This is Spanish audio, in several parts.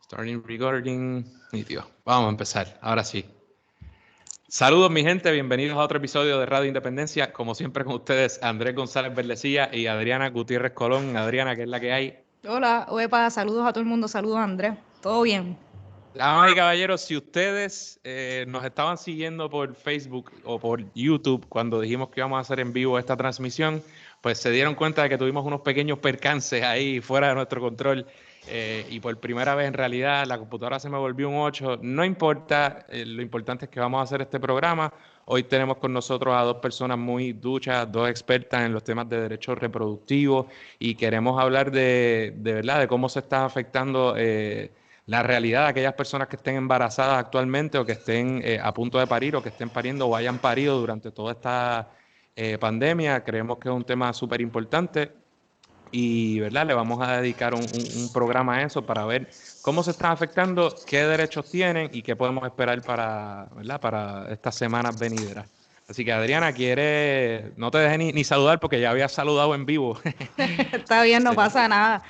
Starting recording. Nítido. Vamos a empezar. Ahora sí. Saludos, mi gente. Bienvenidos a otro episodio de Radio Independencia. Como siempre con ustedes, Andrés González Verdecía y Adriana Gutiérrez Colón. Adriana, ¿qué es la que hay? Hola, Oepa, saludos a todo el mundo. Saludos, Andrés. ¿Todo bien? Damas y caballeros, si ustedes nos estaban siguiendo por Facebook o por YouTube cuando dijimos que íbamos a hacer en vivo esta transmisión, pues se dieron cuenta de que tuvimos unos pequeños percances ahí fuera de nuestro control y por primera vez en realidad la computadora se me volvió un 8. No importa, lo importante es que vamos a hacer este programa. Hoy tenemos con nosotros a dos personas muy duchas, dos expertas en los temas de derechos reproductivos y queremos hablar de verdad de cómo se está afectando la realidad de aquellas personas que estén embarazadas actualmente o que estén a punto de parir o que estén pariendo o hayan parido durante toda esta pandemia. Creemos que es un tema súper importante y ¿verdad? Le vamos a dedicar un programa a eso para ver cómo se están afectando, qué derechos tienen y qué podemos esperar para, ¿verdad? Para estas semanas venideras. Así que Adriana, no te dejé ni saludar porque ya habías saludado en vivo. Está bien, no pasa nada.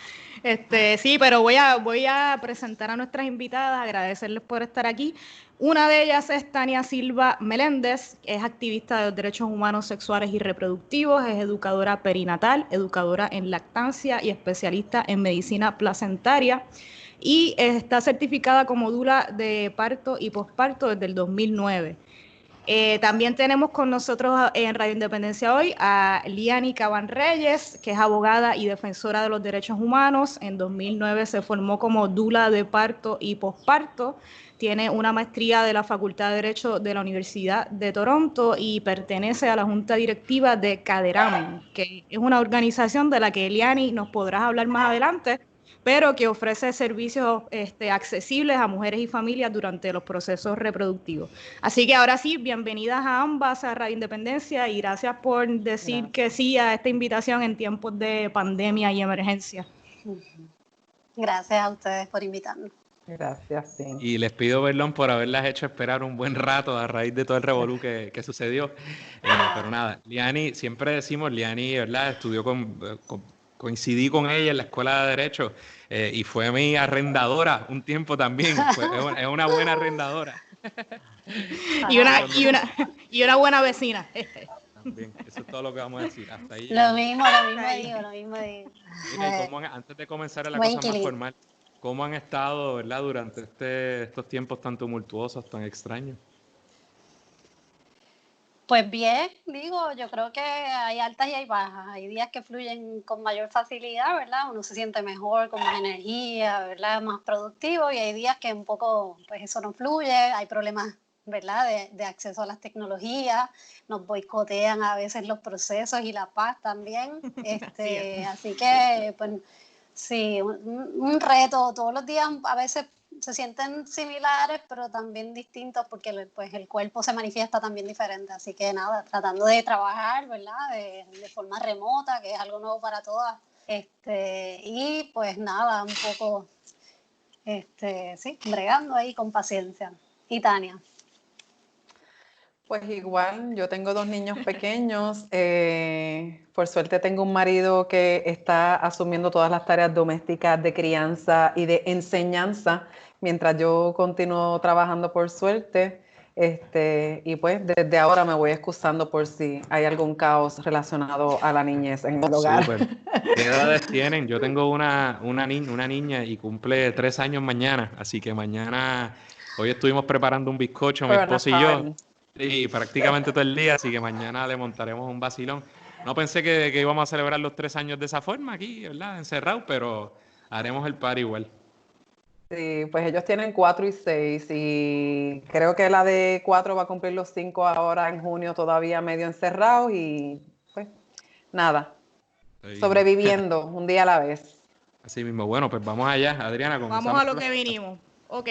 Sí, pero voy a presentar a nuestras invitadas, agradecerles por estar aquí. Una de ellas es Tania Silva Meléndez, es activista de los derechos humanos sexuales y reproductivos, es educadora perinatal, educadora en lactancia y especialista en medicina placentaria. Y está certificada como dula de parto y posparto desde el 2009. También tenemos con nosotros en Radio Independencia hoy a Liani Caban Reyes, que es abogada y defensora de los derechos humanos. En 2009 se formó como dula de parto y posparto. Tiene una maestría de la Facultad de Derecho de la Universidad de Toronto y pertenece a la Junta Directiva de Caderamen, que es una organización de la que Liani nos podrás hablar más adelante, pero que ofrece servicios accesibles a mujeres y familias durante los procesos reproductivos. Así que ahora sí, bienvenidas a ambas a Radio Independencia y gracias por decir que sí a esta invitación en tiempos de pandemia y emergencia. Gracias a ustedes por invitarnos. Gracias, sí. Y les pido perdón por haberlas hecho esperar un buen rato a raíz de todo el revolú que sucedió. Pero nada, Liani, siempre decimos, Liani, ¿verdad? Estudió coincidí con ella en la escuela de Derecho y fue mi arrendadora un tiempo también. Es una buena arrendadora. y una buena vecina. También, eso es todo lo que vamos a decir. Hasta ahí. Lo mismo digo. Antes de comenzar a la cosa más formal, ¿cómo han estado, verdad, durante estos tiempos tan tumultuosos, tan extraños? Pues bien, yo creo que hay altas y hay bajas. Hay días que fluyen con mayor facilidad, ¿verdad? Uno se siente mejor, con más energía, ¿verdad? Más productivo, y hay días que un poco, pues eso no fluye, hay problemas, ¿verdad? De acceso a las tecnologías, nos boicotean a veces los procesos y la paz también. Así que, pues, sí, un reto. Todos los días a veces se sienten similares, pero también distintos porque pues, el cuerpo se manifiesta también diferente. Así que nada, tratando de trabajar, ¿verdad? De forma remota, que es algo nuevo para todas. Y pues nada, un poco, sí, bregando ahí con paciencia. ¿Y Tania? Pues igual, yo tengo 2 niños pequeños. Por suerte tengo un marido que está asumiendo todas las tareas domésticas de crianza y de enseñanza, mientras yo continúo trabajando por suerte. Y pues desde ahora me voy excusando por si hay algún caos relacionado a la niñez en el hogar. Súper. ¿Qué edades tienen? Yo tengo una niña y cumple 3 años mañana, así que hoy estuvimos preparando un bizcocho, mi esposo y yo. Sí, prácticamente todo el día, así que mañana le montaremos un vacilón. No pensé que íbamos a celebrar los 3 años de esa forma aquí, ¿verdad? Encerrados, pero haremos el party igual. Sí, pues ellos tienen 4 y 6 y creo que la de 4 va a cumplir los 5 ahora en junio, todavía medio encerrados y pues nada, sobreviviendo un día a la vez. Así mismo, bueno, pues vamos allá, Adriana. Vamos a lo que vinimos. Ok,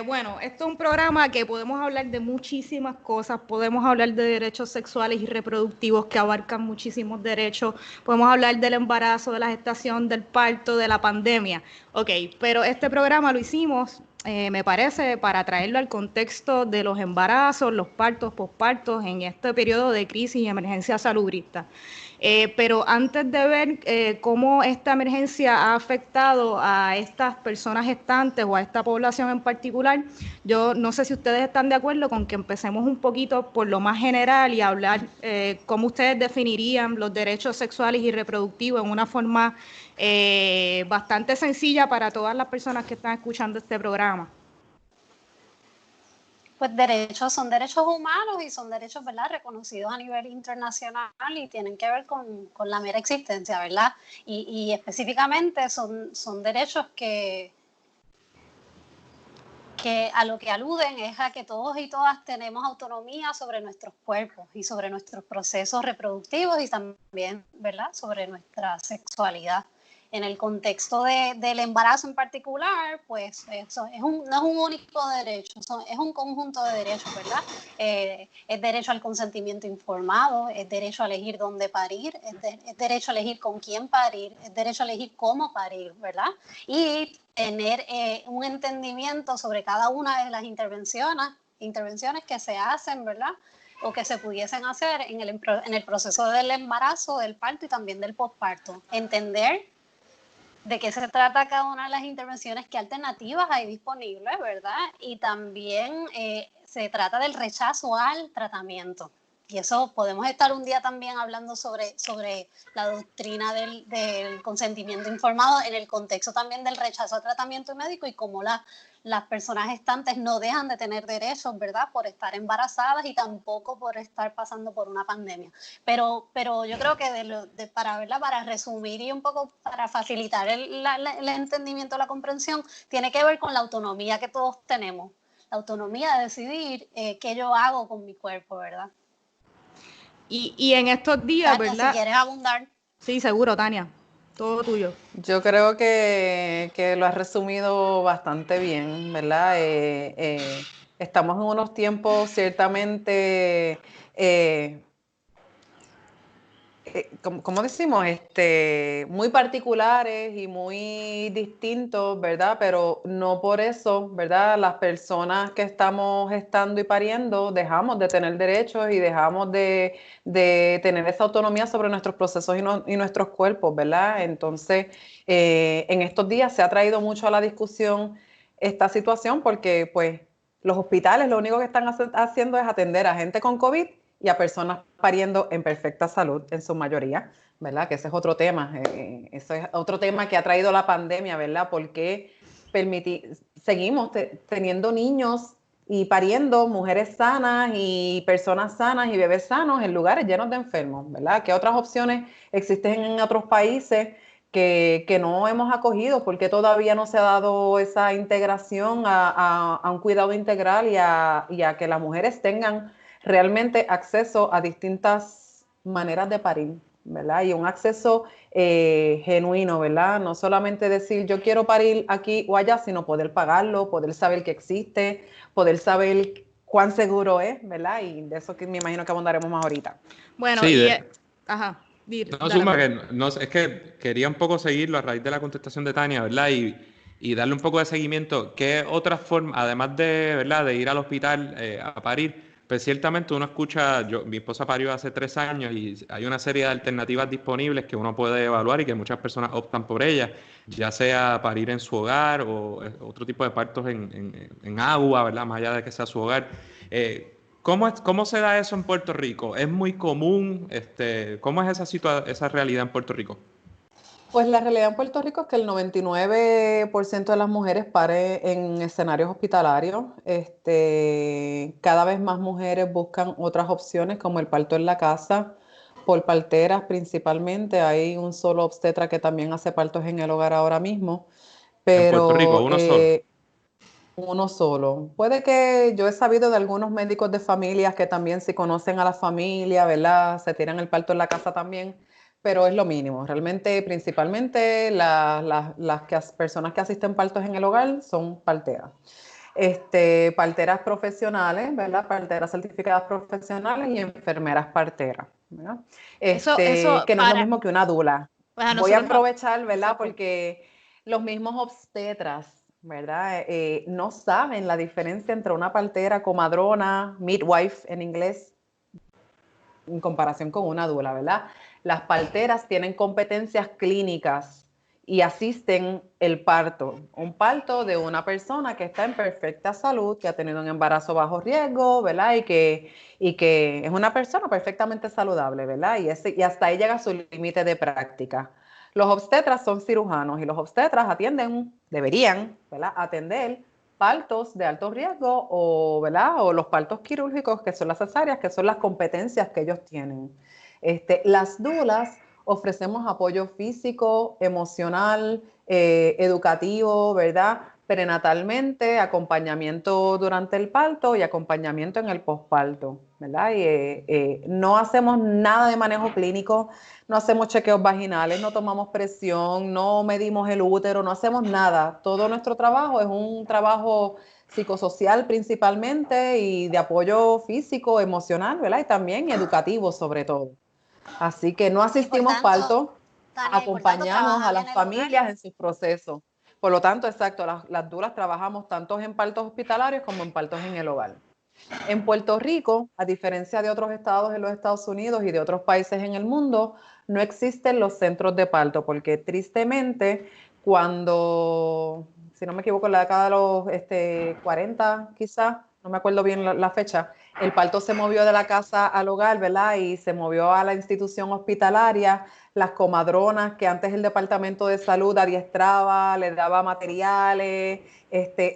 bueno, esto es un programa que podemos hablar de muchísimas cosas, podemos hablar de derechos sexuales y reproductivos que abarcan muchísimos derechos, podemos hablar del embarazo, de la gestación, del parto, de la pandemia. Ok, pero este programa lo hicimos, me parece, para traerlo al contexto de los embarazos, los partos, pospartos en este periodo de crisis y emergencia salubrista. Pero antes de ver cómo esta emergencia ha afectado a estas personas gestantes o a esta población en particular, yo no sé si ustedes están de acuerdo con que empecemos un poquito por lo más general y hablar cómo ustedes definirían los derechos sexuales y reproductivos en una forma bastante sencilla para todas las personas que están escuchando este programa. Pues derechos son derechos humanos y son derechos, ¿verdad?, reconocidos a nivel internacional y tienen que ver con la mera existencia, ¿verdad? Y específicamente son derechos que a lo que aluden es a que todos y todas tenemos autonomía sobre nuestros cuerpos y sobre nuestros procesos reproductivos y también, ¿verdad?, sobre nuestra sexualidad. En el contexto del embarazo en particular, pues eso no es un único derecho, es un conjunto de derechos, ¿verdad? Es derecho al consentimiento informado, es derecho a elegir dónde parir, es derecho a elegir con quién parir, es derecho a elegir cómo parir, ¿verdad? Y tener un entendimiento sobre cada una de las intervenciones que se hacen, ¿verdad?, o que se pudiesen hacer en el proceso del embarazo, del parto y también del posparto. Entender de qué se trata cada una de las intervenciones, qué alternativas hay disponibles, ¿verdad? Y también se trata del rechazo al tratamiento. Y eso podemos estar un día también hablando sobre la doctrina del consentimiento informado en el contexto también del rechazo al tratamiento médico y cómo las personas gestantes no dejan de tener derechos, ¿verdad?, por estar embarazadas y tampoco por estar pasando por una pandemia. Pero yo creo que para resumir y un poco para facilitar el entendimiento, la comprensión, tiene que ver con la autonomía que todos tenemos, la autonomía de decidir qué yo hago con mi cuerpo, ¿verdad? Y en estos días, Tania, ¿verdad? si quieres abundar. Sí, seguro, Tania. Todo tuyo. Yo creo que lo has resumido bastante bien, ¿verdad? Estamos en unos tiempos ciertamente, ¿cómo decimos? Muy particulares y muy distintos, ¿verdad? Pero no por eso, ¿verdad? Las personas que estamos gestando y pariendo dejamos de tener derechos y dejamos de tener esa autonomía sobre nuestros procesos y nuestros cuerpos, ¿verdad? Entonces, en estos días se ha traído mucho a la discusión esta situación porque, pues, los hospitales lo único que están haciendo es atender a gente con COVID y a personas pariendo en perfecta salud, en su mayoría, ¿verdad? Que ese es otro tema, eso es otro tema que ha traído la pandemia, ¿verdad? Porque seguimos teniendo niños y pariendo mujeres sanas y personas sanas y bebés sanos en lugares llenos de enfermos, ¿verdad? ¿Qué otras opciones existen en otros países que no hemos acogido? Porque todavía no se ha dado esa integración a un cuidado integral y a que las mujeres tengan realmente acceso a distintas maneras de parir, ¿verdad? Y un acceso genuino, ¿verdad? No solamente decir yo quiero parir aquí o allá, sino poder pagarlo, poder saber que existe, poder saber cuán seguro es, ¿verdad? Y de eso que me imagino que abundaremos más ahorita. Bueno, Sí, ajá. no, Suma, que no, es que quería un poco seguirlo a raíz de la contestación de Tania, ¿verdad? Y darle un poco de seguimiento. ¿Qué otras formas, además de, ¿verdad?, de ir al hospital a parir? Pues ciertamente uno escucha, mi esposa parió hace 3 años y hay una serie de alternativas disponibles que uno puede evaluar y que muchas personas optan por ellas, ya sea parir en su hogar o otro tipo de partos en agua, ¿verdad?, más allá de que sea su hogar. ¿Cómo se da eso en Puerto Rico? ¿Es muy común? ¿Cómo es esa realidad en Puerto Rico? Pues la realidad en Puerto Rico es que el 99% de las mujeres paren en escenarios hospitalarios. Cada vez más mujeres buscan otras opciones como el parto en la casa, por parteras principalmente. Hay un solo obstetra que también hace partos en el hogar ahora mismo, En Puerto Rico, pero uno solo. uno solo. Puede que yo he sabido de algunos médicos de familias que también si conocen a la familia, ¿verdad? Se tiran el parto en la casa también, pero es lo mínimo. Realmente, principalmente las personas que asisten partos en el hogar son parteras. Parteras profesionales, ¿verdad? Parteras certificadas profesionales y enfermeras parteras, ¿verdad? Eso Que no es lo mismo que una dula. pues a Voy a nosotros no. aprovechar, ¿verdad? Porque los mismos obstetras, ¿verdad? No saben la diferencia entre una partera, comadrona, midwife en inglés, en comparación con una dula, ¿verdad? Las parteras tienen competencias clínicas y asisten el parto, un parto de una persona que está en perfecta salud, que ha tenido un embarazo bajo riesgo, ¿verdad? Y que es una persona perfectamente saludable, ¿verdad? Y hasta ahí llega su límite de práctica. Los obstetras son cirujanos y los obstetras deberían, ¿verdad?, atender partos de alto riesgo o, ¿verdad?, o los partos quirúrgicos, que son las cesáreas, que son las competencias que ellos tienen. Las dulas ofrecemos apoyo físico, emocional, educativo, ¿verdad?, prenatalmente, acompañamiento durante el parto y acompañamiento en el posparto, ¿verdad? Y no hacemos nada de manejo clínico, no hacemos chequeos vaginales, no tomamos presión, no medimos el útero, no hacemos nada. Todo nuestro trabajo es un trabajo psicosocial principalmente y de apoyo físico, emocional, ¿verdad? Y también educativo sobre todo. Así que no Y por asistimos tanto, partos, Tania, y por tanto acompañamos a trabajan las en el hogar. familias en sus procesos. Por lo tanto, exacto, las dulas trabajamos tanto en partos hospitalarios como en partos en el hogar. En Puerto Rico, a diferencia de otros estados en los Estados Unidos y de otros países en el mundo, no existen los centros de parto, porque tristemente, cuando, si no me equivoco, en la década de los 40, quizás, no me acuerdo bien la fecha, el parto se movió de la casa al hogar, ¿verdad? Y se movió a la institución hospitalaria. Las comadronas que antes el Departamento de Salud adiestraba, les daba materiales,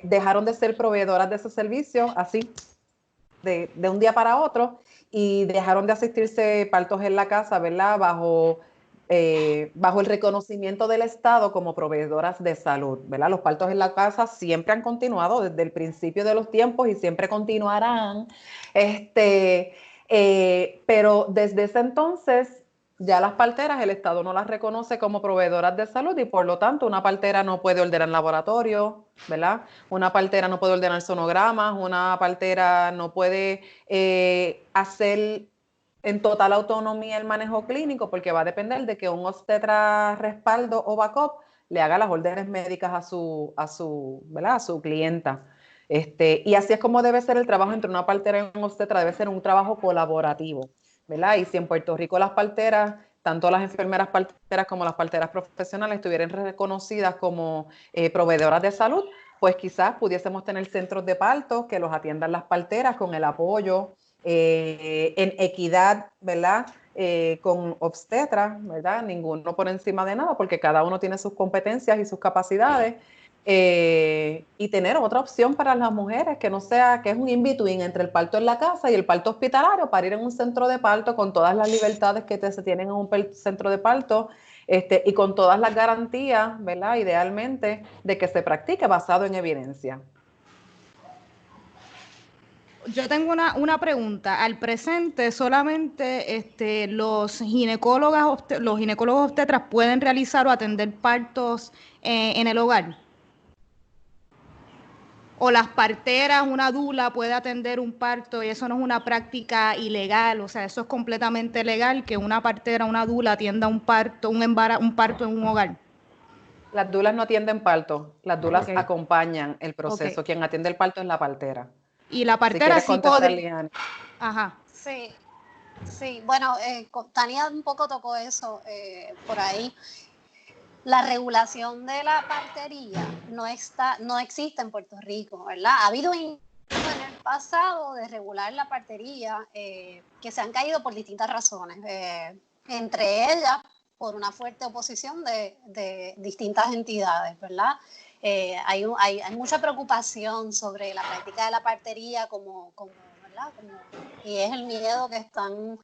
dejaron de ser proveedoras de esos servicios, así de un día para otro, y dejaron de asistirse partos en la casa, ¿verdad? Bajo el reconocimiento del Estado como proveedoras de salud, ¿verdad? Los partos en la casa siempre han continuado desde el principio de los tiempos y siempre continuarán. Pero desde ese entonces ya las parteras, el Estado no las reconoce como proveedoras de salud y por lo tanto una partera no puede ordenar laboratorio, ¿verdad? Una partera no puede ordenar sonogramas, una partera no puede hacer en total autonomía el manejo clínico porque va a depender de que un obstetra respaldo o backup le haga las órdenes médicas ¿verdad?, a su clienta. Y así es como debe ser el trabajo entre una partera y un obstetra, debe ser un trabajo colaborativo, ¿verdad? Y si en Puerto Rico las parteras, tanto las enfermeras parteras como las parteras profesionales estuvieran reconocidas como proveedoras de salud, pues quizás pudiésemos tener centros de parto que los atiendan las parteras con el apoyo en equidad, ¿verdad? Con obstetras, ¿verdad? Ninguno por encima de nada, porque cada uno tiene sus competencias y sus capacidades. Y tener otra opción para las mujeres que no sea, que es un in-between entre el parto en la casa y el parto hospitalario, para ir en un centro de parto con todas las libertades que se tienen en un centro de parto, y con todas las garantías, ¿verdad?, idealmente, de que se practique basado en evidencia. Yo tengo una pregunta. Al presente, solamente los ginecólogos obstetras pueden realizar o atender partos en el hogar. O las parteras, una dula puede atender un parto y eso no es una práctica ilegal, o sea, eso es completamente legal que una partera, una dula atienda un parto, un parto en un hogar. Las dulas no atienden parto, las dulas Okay. acompañan el proceso. Okay. Quien atiende el parto es la partera. Y la Si partera quieres sí contestar, podría. Liane. Ajá. Sí, sí. Bueno, Tania un poco tocó eso por ahí. La regulación de la partería no existe en Puerto Rico, ¿verdad? Ha habido intentos en el pasado de regular la partería que se han caído por distintas razones, entre ellas por una fuerte oposición de distintas entidades, ¿verdad? Hay mucha preocupación sobre la práctica de la partería ¿verdad? Y es el miedo que están.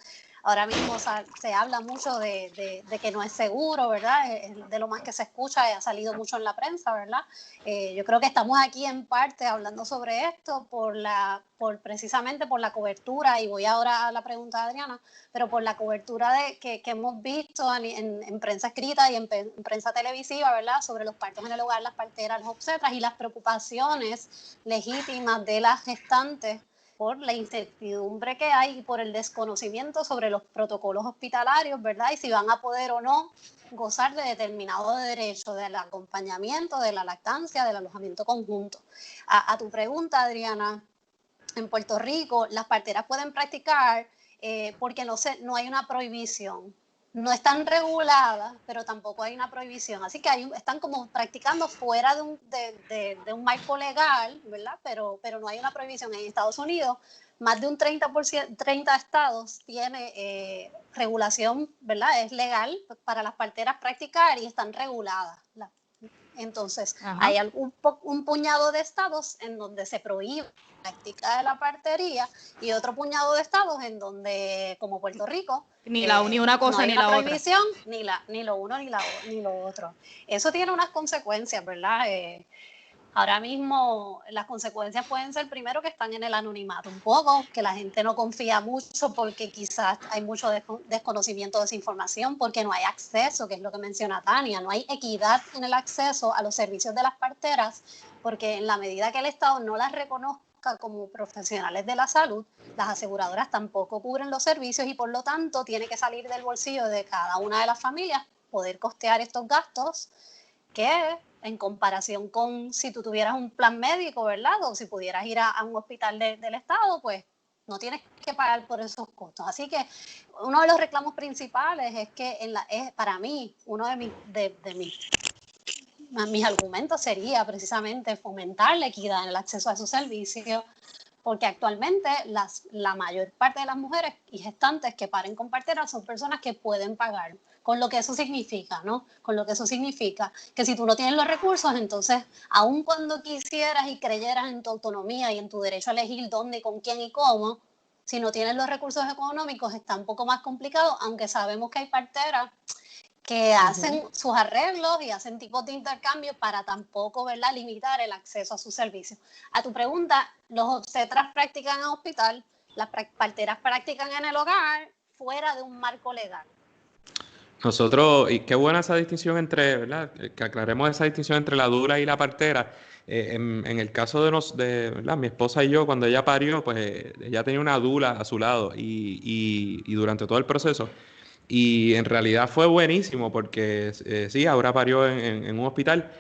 Ahora mismo se habla mucho de que no es seguro, ¿verdad? De lo más que se escucha, ha salido mucho en la prensa, ¿verdad? Yo creo que estamos aquí en parte hablando sobre esto precisamente por la cobertura, y voy ahora a la pregunta de Adriana, pero por la cobertura que hemos visto en prensa escrita y en prensa televisiva, ¿verdad? Sobre los partos en el hogar, las parteras, las obstetras y las preocupaciones legítimas de las gestantes por la incertidumbre que hay y por el desconocimiento sobre los protocolos hospitalarios, ¿verdad? Y si van a poder o no gozar de determinado derecho, del acompañamiento, de la lactancia, del alojamiento conjunto. A tu pregunta, Adriana, en Puerto Rico las parteras pueden practicar porque no hay una prohibición. No están reguladas, pero tampoco hay una prohibición. Así que están como practicando fuera de un marco legal, ¿verdad? Pero no hay una prohibición. En Estados Unidos, más de un 30 estados tiene regulación, ¿verdad? Es legal para las parteras practicar y están reguladas. Entonces, hay un puñado de estados en donde se prohíbe la práctica de la partería y otro puñado de estados en donde, como Puerto Rico, ni una cosa no hay ni una la prohibición, otra. ni lo uno ni lo otro. Eso tiene unas consecuencias, ¿verdad? Ahora mismo las consecuencias pueden ser, primero, que están en el anonimato un poco, que la gente no confía mucho porque quizás hay mucho desconocimiento de esa información, porque no hay acceso, que es lo que menciona Tania, no hay equidad en el acceso a los servicios de las parteras, porque en la medida que el Estado no las reconozca como profesionales de la salud, las aseguradoras tampoco cubren los servicios y por lo tanto tiene que salir del bolsillo de cada una de las familias poder costear estos gastos que en comparación con si tú tuvieras un plan médico, ¿verdad? O si pudieras ir a un hospital del Estado, pues no tienes que pagar por esos costos. Así que uno de los reclamos principales es que para mí, uno de mis argumentos sería precisamente fomentar la equidad en el acceso a esos servicios, porque actualmente la mayor parte de las mujeres y gestantes que paren con parteras son personas que pueden pagar, con lo que eso significa, ¿no? Con lo que eso significa que si tú no tienes los recursos, entonces, aun cuando quisieras y creyeras en tu autonomía y en tu derecho a elegir dónde, con quién y cómo, si no tienes los recursos económicos está un poco más complicado, aunque sabemos que hay parteras que hacen sus arreglos y hacen tipos de intercambio para tampoco, ¿verdad?, limitar el acceso a sus servicios. A tu pregunta, los obstetras practican en hospital, las parteras practican en el hogar, fuera de un marco legal. Nosotros, y qué buena esa distinción entre, ¿verdad? Que aclaremos esa distinción entre la dula y la partera. En el caso ¿verdad? Mi esposa y yo, cuando ella parió, pues ella tenía una dula a su lado y durante todo el proceso. Y en realidad fue buenísimo porque sí, ahora parió en un hospital,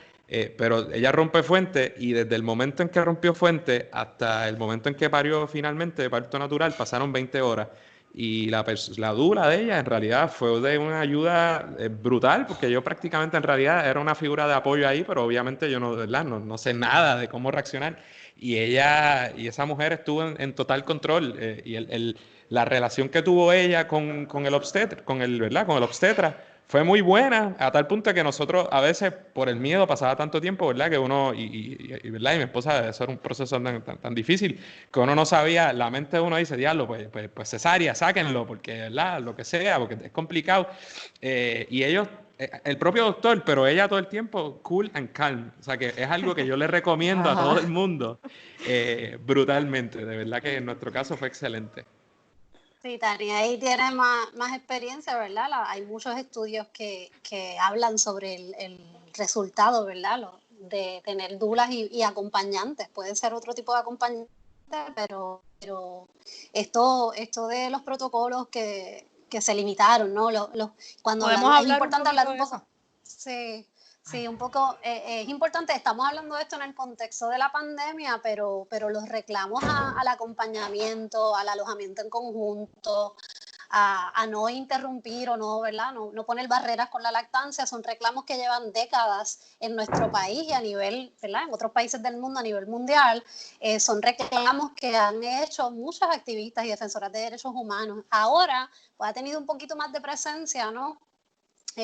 pero ella rompe fuente y desde el momento en que rompió fuente hasta el momento en que parió finalmente de parto natural pasaron 20 horas. Y la dura de ella en realidad fue de una ayuda brutal, porque yo prácticamente en realidad era una figura de apoyo ahí, pero obviamente yo no, ¿verdad? No sé nada de cómo reaccionar. Y esa mujer estuvo en total control. La relación que tuvo ella con el obstetra, ¿verdad? Con el obstetra fue muy buena, a tal punto que nosotros a veces por el miedo pasaba tanto tiempo, ¿verdad? Que uno, ¿verdad? Y mi esposa, eso era un proceso tan difícil, que uno no sabía, la mente de uno dice, diablo, pues cesárea, sáquenlo, porque, ¿verdad? Lo que sea, porque es complicado. Y ellos, el propio doctor, pero ella todo el tiempo cool and calm. O sea que es algo que yo le recomiendo a todo el mundo brutalmente. De verdad que en nuestro caso fue excelente. Sí, Tania, ahí tiene más experiencia, ¿verdad? Hay muchos estudios que hablan sobre el resultado, ¿verdad? De tener dulas y acompañantes. Puede ser otro tipo de acompañante, pero esto de los protocolos que se limitaron, ¿no? Cuando es importante hablar un poco. Sí. Sí, un poco, es importante, estamos hablando de esto en el contexto de la pandemia, pero los reclamos al acompañamiento, al alojamiento en conjunto, a no interrumpir o no, ¿verdad? No poner barreras con la lactancia, son reclamos que llevan décadas en nuestro país y a nivel, ¿verdad? En otros países del mundo, a nivel mundial, son reclamos que han hecho muchas activistas y defensoras de derechos humanos. Ahora, pues ha tenido un poquito más de presencia, ¿no?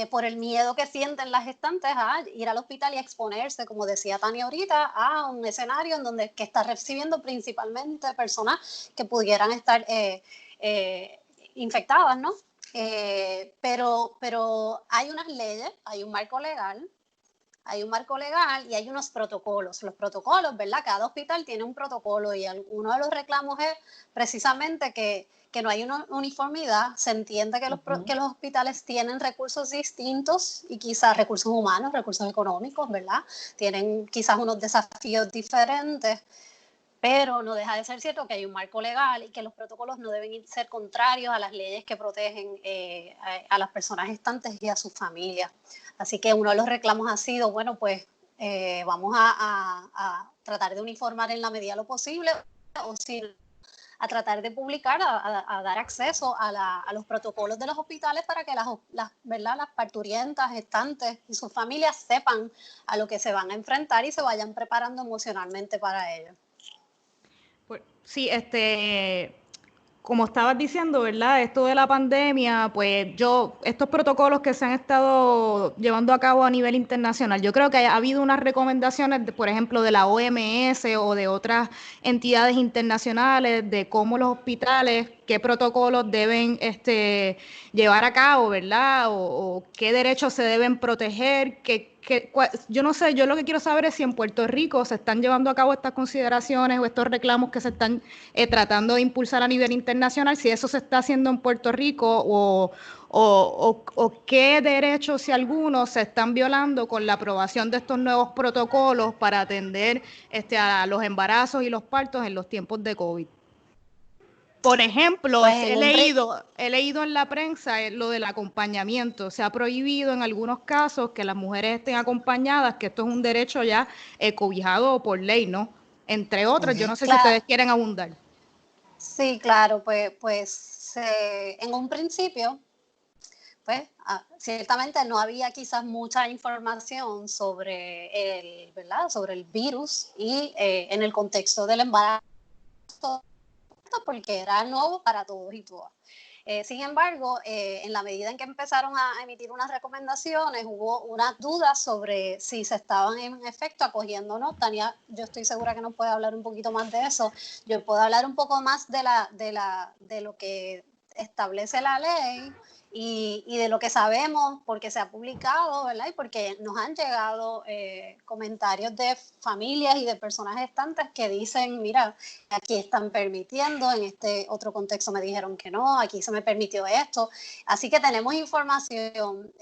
Por el miedo que sienten las gestantes a ir al hospital y exponerse, como decía Tania ahorita, a un escenario en donde que está recibiendo principalmente personas que pudieran estar infectadas, ¿no? Pero hay unas leyes, hay un marco legal y hay unos protocolos. Los protocolos, ¿verdad? Cada hospital tiene un protocolo y uno de los reclamos es precisamente que no hay una uniformidad. Se entiende que los hospitales tienen recursos distintos y quizás recursos humanos, recursos económicos, ¿verdad? Tienen quizás unos desafíos diferentes, pero no deja de ser cierto que hay un marco legal y que los protocolos no deben ser contrarios a las leyes que protegen a las personas gestantes y a sus familias. Así que uno de los reclamos ha sido, bueno, pues vamos a tratar de uniformar en la medida de lo posible, o si a tratar de publicar, a dar acceso a los protocolos de los hospitales para que ¿verdad? Las parturientas, gestantes y sus familias sepan a lo que se van a enfrentar y se vayan preparando emocionalmente para ello. Pues, sí, como estabas diciendo, ¿verdad? Esto de la pandemia, pues estos protocolos que se han estado llevando a cabo a nivel internacional, yo creo que ha habido unas recomendaciones, por ejemplo, de la OMS o de otras entidades internacionales de cómo los hospitales, qué protocolos deben llevar a cabo, ¿verdad? O qué derechos se deben proteger, yo no sé, yo lo que quiero saber es si en Puerto Rico se están llevando a cabo estas consideraciones o estos reclamos que se están tratando de impulsar a nivel internacional, si eso se está haciendo en Puerto Rico o qué derechos, si algunos, se están violando con la aprobación de estos nuevos protocolos para atender a los embarazos y los partos en los tiempos de COVID. Por ejemplo, Pues he leído en la prensa lo del acompañamiento. Se ha prohibido en algunos casos que las mujeres estén acompañadas, que esto es un derecho ya cobijado por ley, ¿no? Entre otros, yo no sé si ustedes quieren abundar. Sí, claro, pues en un principio, pues ciertamente no había quizás mucha información ¿verdad? Sobre el virus y en el contexto del embarazo, porque era nuevo para todos y todas. Sin embargo, en la medida en que empezaron a emitir unas recomendaciones, hubo unas dudas sobre si se estaban en efecto acogiendo o no. Tania, yo estoy segura que nos puede hablar un poquito más de eso. Yo puedo hablar un poco más de lo que establece la ley y de lo que sabemos porque se ha publicado, ¿verdad? Y porque nos han llegado comentarios de familias y de personas gestantes que dicen, mira, aquí están permitiendo, en este otro contexto me dijeron que no, aquí se me permitió esto. Así que tenemos información.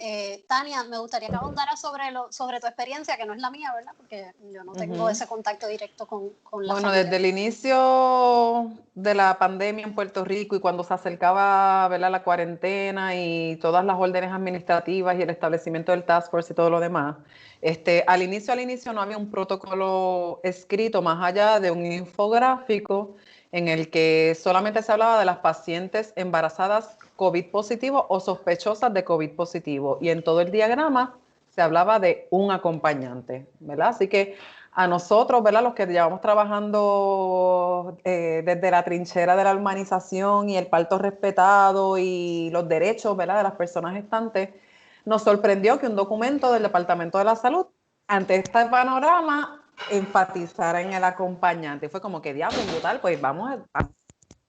Tania, me gustaría que abundaras sobre tu experiencia, que no es la mía, ¿verdad? Porque yo no tengo ese contacto directo con la familia. Bueno, desde el inicio de la pandemia en Puerto Rico y cuando se acercaba, ¿verdad?, la cuarentena y todas las órdenes administrativas y el establecimiento del Task Force y todo lo demás, al inicio no había un protocolo escrito más allá de un infográfico en el que solamente se hablaba de las pacientes embarazadas COVID positivo o sospechosas de COVID positivo, y en todo el diagrama se hablaba de un acompañante, ¿verdad? Así que a nosotros, ¿verdad?, los que llevamos trabajando desde la trinchera de la humanización y el parto respetado y los derechos, ¿verdad?, de las personas gestantes, nos sorprendió que un documento del Departamento de la Salud, ante este panorama, enfatizara en el acompañante. Fue como que diablo, brutal, pues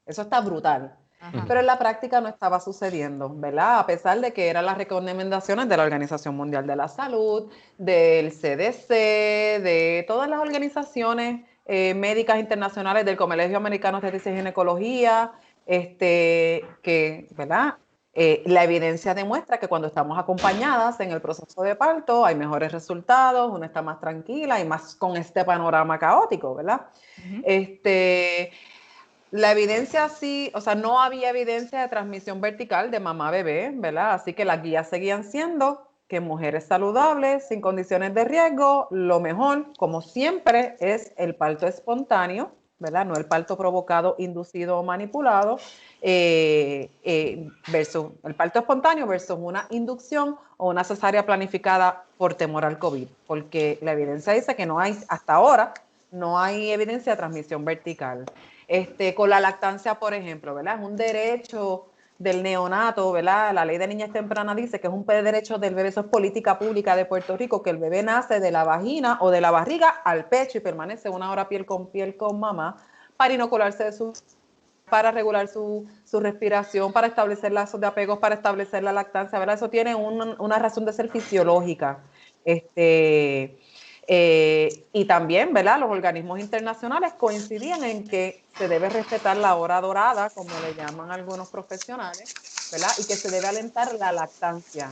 eso está brutal. Ajá. Pero en la práctica no estaba sucediendo, ¿verdad? A pesar de que eran las recomendaciones de la Organización Mundial de la Salud, del CDC, de todas las organizaciones médicas internacionales, del Colegio Americano de Obstetricia y Ginecología, ¿verdad? La evidencia demuestra que cuando estamos acompañadas en el proceso de parto hay mejores resultados, uno está más tranquila y más con este panorama caótico, ¿verdad? La evidencia sí, o sea, no había evidencia de transmisión vertical de mamá a bebé, ¿verdad? Así que las guías seguían siendo que mujeres saludables, sin condiciones de riesgo, lo mejor, como siempre, es el parto espontáneo, ¿verdad? No el parto provocado, inducido o manipulado, versus el parto espontáneo versus una inducción o una cesárea planificada por temor al COVID, porque la evidencia dice que no hay, hasta ahora, no hay evidencia de transmisión vertical. Con la lactancia, por ejemplo, ¿verdad? Es un derecho del neonato, ¿verdad? La ley de niñez temprana dice que es un derecho del bebé, eso es política pública de Puerto Rico, que el bebé nace de la vagina o de la barriga al pecho y permanece 1 hora piel con mamá para inocularse para regular su respiración, para establecer lazos de apegos, para establecer la lactancia, ¿verdad? Eso tiene una razón de ser fisiológica. Y también, ¿verdad?, los organismos internacionales coincidían en que se debe respetar la hora dorada, como le llaman algunos profesionales, ¿verdad?, y que se debe alentar la lactancia,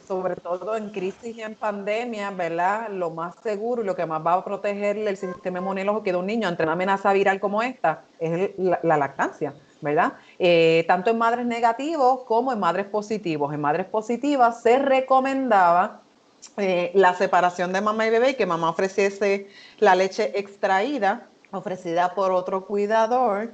sobre todo en crisis y en pandemia, ¿verdad? Lo más seguro y lo que más va a proteger el sistema inmunológico de un niño ante una amenaza viral como esta es la lactancia, ¿verdad? Tanto en madres negativos como en madres positivos. En madres positivas se recomendaba la separación de mamá y bebé y que mamá ofreciese la leche extraída, ofrecida por otro cuidador,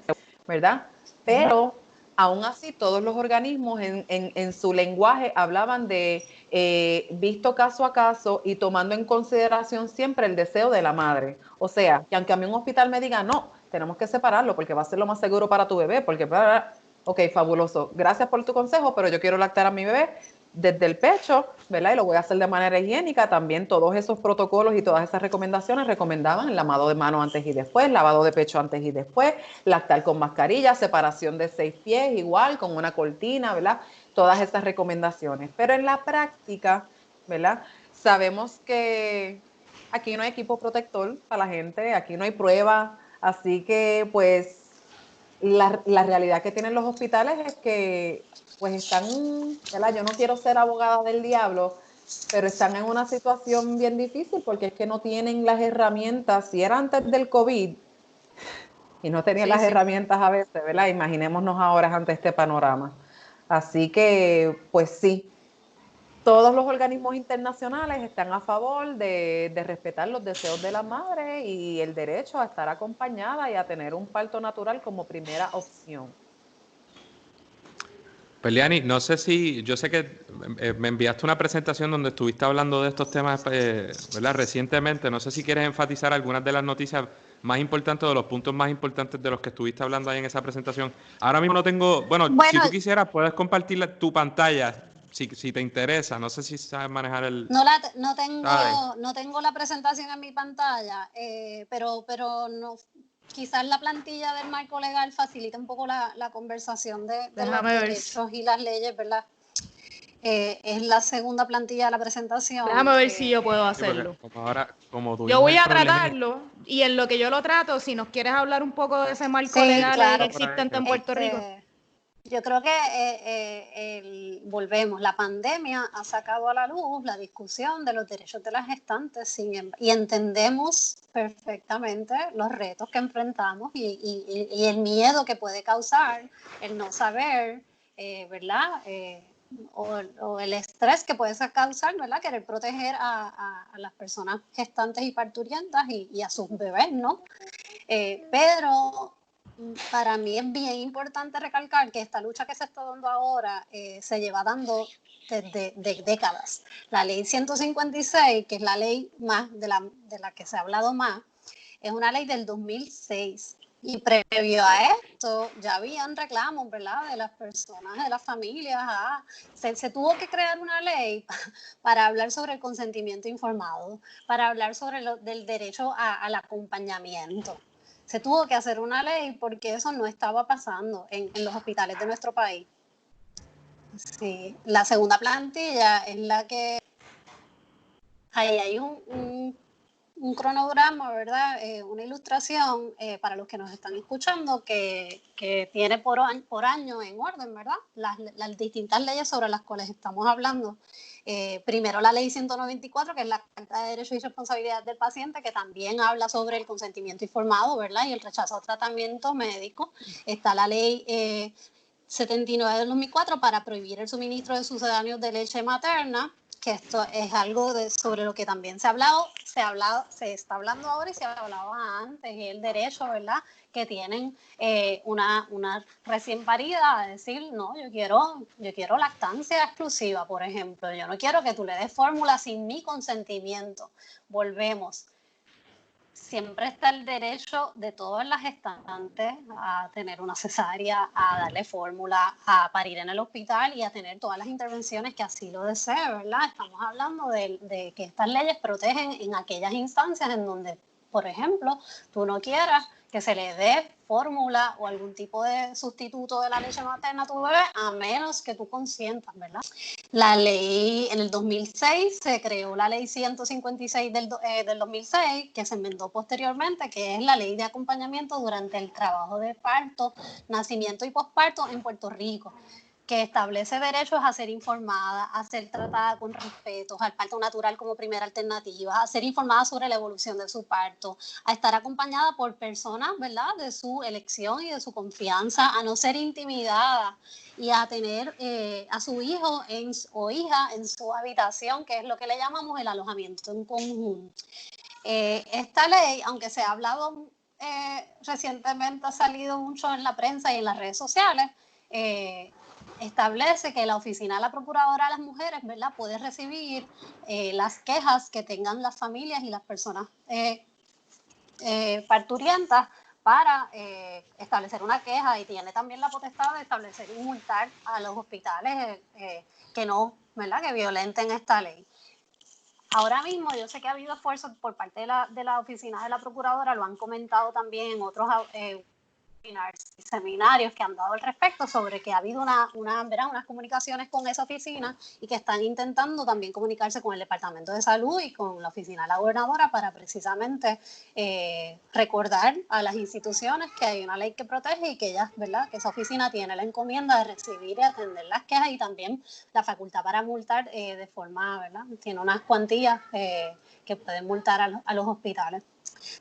¿verdad? Pero aún así todos los organismos en su lenguaje hablaban de visto caso a caso y tomando en consideración siempre el deseo de la madre. O sea, que aunque a mí un hospital me diga, no, tenemos que separarlo porque va a ser lo más seguro para tu bebé, porque, ok, fabuloso, gracias por tu consejo, pero yo quiero lactar a mi bebé desde el pecho, ¿verdad? Y lo voy a hacer de manera higiénica. También todos esos protocolos y todas esas recomendaciones recomendaban el lavado de manos antes y después, lavado de pecho antes y después, lactar con mascarilla, separación de 6 pies igual, con una cortina, ¿verdad? Todas esas recomendaciones. Pero en la práctica, ¿verdad? Sabemos que aquí no hay equipo protector para la gente, aquí no hay prueba, así que pues la realidad que tienen los hospitales es que pues están, ¿verdad? Yo no quiero ser abogada del diablo, pero están en una situación bien difícil porque es que no tienen las herramientas. Si era antes del COVID y no tenían las herramientas a veces, ¿verdad? Imaginémonos ahora ante este panorama. Así que, pues sí, todos los organismos internacionales están a favor de respetar los deseos de la madre y el derecho a estar acompañada y a tener un parto natural como primera opción. Peliani, no sé si, yo sé que me enviaste una presentación donde estuviste hablando de estos temas, ¿verdad? Recientemente, no sé si quieres enfatizar algunas de las noticias más importantes, de los puntos más importantes de los que estuviste hablando ahí en esa presentación. Ahora mismo no tengo, bueno, si tú quisieras, puedes compartir tu pantalla, si te interesa, no sé si sabes manejar el... No tengo la presentación en mi pantalla, pero no, quizás la plantilla del marco legal facilita un poco la conversación de los derechos y las leyes, ¿verdad? Es la segunda plantilla de la presentación. Déjame ver si yo puedo hacerlo. Yo voy a tratarlo y en lo que yo lo trato, si nos quieres hablar un poco de ese marco legal existente en Puerto Rico. Yo creo que volvemos, la pandemia ha sacado a la luz la discusión de los derechos de las gestantes y entendemos perfectamente los retos que enfrentamos y el miedo que puede causar el no saber, ¿verdad? O el estrés que puede causar, ¿verdad? Querer proteger a las personas gestantes y parturientas y a sus bebés, ¿no? Pero para mí es bien importante recalcar que esta lucha que se está dando ahora se lleva dando desde décadas. La ley 156, que es la ley más de la que se ha hablado más, es una ley del 2006. Y previo a esto ya habían reclamos, ¿verdad?, de las personas, de las familias. Se tuvo que crear una ley para hablar sobre el consentimiento informado, para hablar sobre del derecho al acompañamiento. Se tuvo que hacer una ley porque eso no estaba pasando en los hospitales de nuestro país. Sí, la segunda plantilla es la que... Ahí hay un cronograma, ¿verdad? Una ilustración para los que nos están escuchando que tiene por año en orden, ¿verdad? Las distintas leyes sobre las cuales estamos hablando. Primero la ley 194, que es la Carta de Derechos y Responsabilidades del Paciente, que también habla sobre el consentimiento informado, ¿verdad? Y el rechazo a tratamiento médico. Está la ley 79 del 2004 para prohibir el suministro de sucedáneos de leche materna, que esto es algo sobre lo que también se está hablando ahora y se hablaba antes, y el derecho, ¿verdad?, que tienen una recién parida a decir, no, yo quiero lactancia exclusiva, por ejemplo, yo no quiero que tú le des fórmula sin mi consentimiento. Volvemos. Siempre está el derecho de todas las gestantes a tener una cesárea, a darle fórmula, a parir en el hospital y a tener todas las intervenciones que así lo desee, ¿verdad? Estamos hablando de que estas leyes protegen en aquellas instancias en donde, por ejemplo, tú no quieras que se le dé fórmula o algún tipo de sustituto de la leche materna a tu bebé, a menos que tú consientas, ¿verdad? La ley, en el 2006 se creó la ley 156 del 2006, que se enmendó posteriormente, que es la ley de acompañamiento durante el trabajo de parto, nacimiento y posparto en Puerto Rico, que establece derechos a ser informada, a ser tratada con respeto, al parto natural como primera alternativa, a ser informada sobre la evolución de su parto, a estar acompañada por personas, ¿verdad?, de su elección y de su confianza, a no ser intimidada y a tener a su hijo o hija en su habitación, que es lo que le llamamos el alojamiento en común. Esta ley, aunque se ha hablado recientemente ha salido mucho en la prensa y en las redes sociales, establece que la Oficina de la Procuradora de las Mujeres, ¿verdad?, puede recibir las quejas que tengan las familias y las personas parturientas para establecer una queja, y tiene también la potestad de establecer y multar a los hospitales que no, ¿verdad?, que violenten esta ley. Ahora mismo yo sé que ha habido esfuerzos por parte de la Oficina de la Procuradora, lo han comentado también en otros seminarios que han dado al respecto, sobre que ha habido unas comunicaciones con esa oficina y que están intentando también comunicarse con el Departamento de Salud y con la Oficina de la Gobernadora para precisamente recordar a las instituciones que hay una ley que protege y que ellas, ¿verdad?, que esa oficina tiene la encomienda de recibir y atender las quejas, y también la facultad para multar de forma, ¿verdad?, tiene unas cuantías que pueden multar a los hospitales.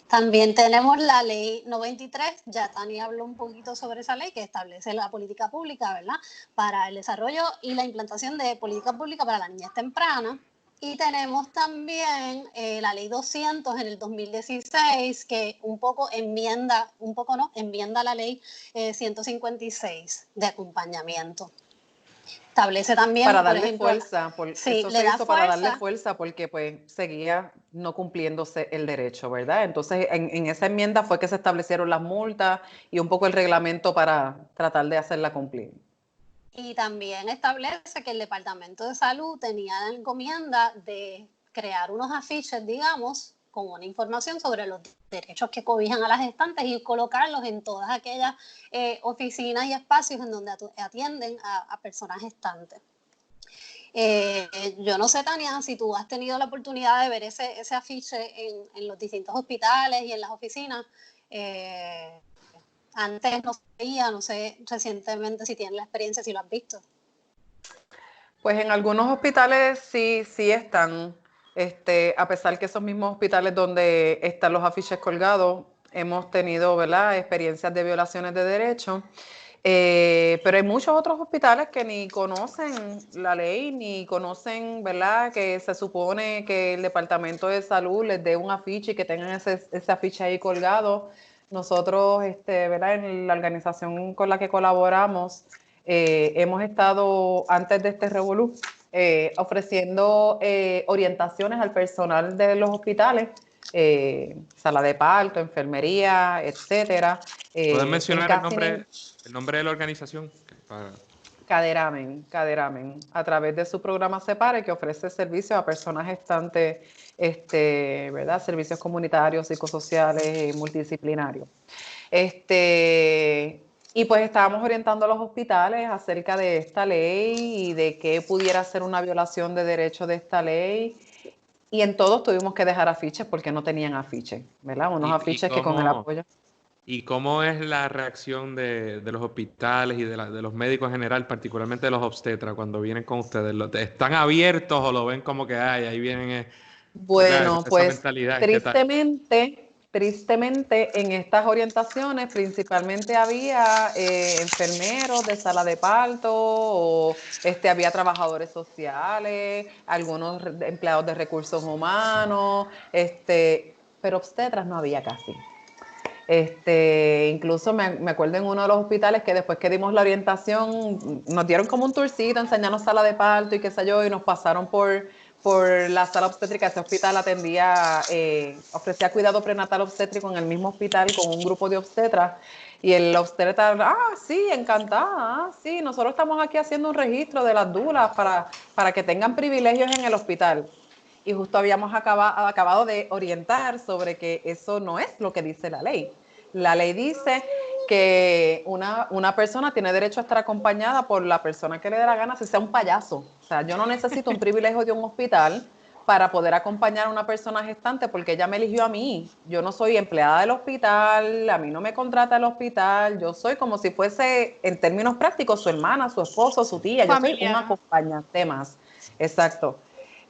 También tenemos la ley 93, ya Tania habló un poquito sobre esa ley que establece la política pública, ¿verdad?, para el desarrollo y la implantación de política pública para la niñez temprana. Y tenemos también la ley 200 en el 2016, que enmienda la ley 156 de acompañamiento. Establece también, para darle por ejemplo, fuerza, sí, eso se hizo para darle fuerza porque pues seguía no cumpliéndose el derecho, ¿verdad? Entonces en esa enmienda fue que se establecieron las multas y un poco el reglamento para tratar de hacerla cumplir. Y también establece que el Departamento de Salud tenía la encomienda de crear unos afiches, digamos, con una información sobre los derechos que cobijan a las gestantes y colocarlos en todas aquellas oficinas y espacios en donde atienden a personas gestantes. Yo no sé, Tania, si tú has tenido la oportunidad de ver ese afiche en los distintos hospitales y en las oficinas. Antes no se veía, no sé recientemente si tienes la experiencia, si lo has visto. Pues en algunos hospitales sí están, a pesar que esos mismos hospitales donde están los afiches colgados, hemos tenido, ¿verdad?, experiencias de violaciones de derechos. Pero hay muchos otros hospitales que ni conocen la ley, ni conocen, ¿verdad?, que se supone que el Departamento de Salud les dé un afiche y que tengan ese afiche ahí colgado. Nosotros, ¿verdad?, en la organización con la que colaboramos, hemos estado, antes de este revolú, ofreciendo orientaciones al personal de los hospitales, sala de parto, enfermería, etcétera. ¿Puedes mencionar el nombre de la organización? Caderamen, a través de su programa Separe, que ofrece servicios a personas gestantes, ¿verdad?, servicios comunitarios, psicosociales, multidisciplinarios. Y pues estábamos orientando a los hospitales acerca de esta ley y de qué pudiera ser una violación de derechos de esta ley. Y en todos tuvimos que dejar afiches porque no tenían afiches, ¿verdad? Unos afiches que con el apoyo. ¿Y cómo es la reacción de los hospitales y de los médicos en general, particularmente de los obstetras, cuando vienen con ustedes? ¿Están abiertos o lo ven como que ahí vienen? Bueno, esa pues mentalidad, tristemente en estas orientaciones principalmente había enfermeros de sala de parto, o había trabajadores sociales, algunos empleados de recursos humanos, pero obstetras no había casi. Incluso me acuerdo en uno de los hospitales que después que dimos la orientación nos dieron como un tourcito, enseñarnos sala de parto y qué sé yo, y nos pasaron por la sala obstétrica. Ese hospital ofrecía cuidado prenatal obstétrico en el mismo hospital con un grupo de obstetras, y el obstetra, sí, encantada, sí, nosotros estamos aquí haciendo un registro de las dulas para que tengan privilegios en el hospital. Y justo habíamos acabado de orientar sobre que eso no es lo que dice la ley. La ley dice que una persona tiene derecho a estar acompañada por la persona que le dé la gana, si sea un payaso. O sea, yo no necesito un privilegio de un hospital para poder acompañar a una persona gestante porque ella me eligió a mí. Yo no soy empleada del hospital, a mí no me contrata el hospital, yo soy como si fuese, en términos prácticos, su hermana, su esposo, su tía, yo soy una acompañante más. Exacto.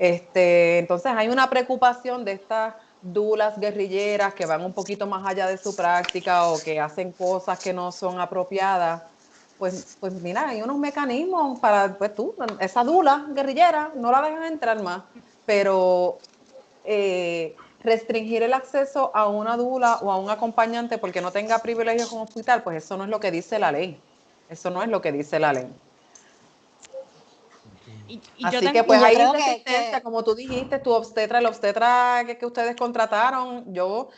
Entonces hay una preocupación de estas dulas guerrilleras que van un poquito más allá de su práctica o que hacen cosas que no son apropiadas. Pues mira, hay unos mecanismos para, pues esa dula guerrillera, no la dejan entrar más, pero restringir el acceso a una dula o a un acompañante porque no tenga privilegios con hospital, pues eso no es lo que dice la ley. Eso no es lo que dice la ley. Así que pues hay resistencia, como tú dijiste, tu obstetra, el obstetra que ustedes contrataron, yo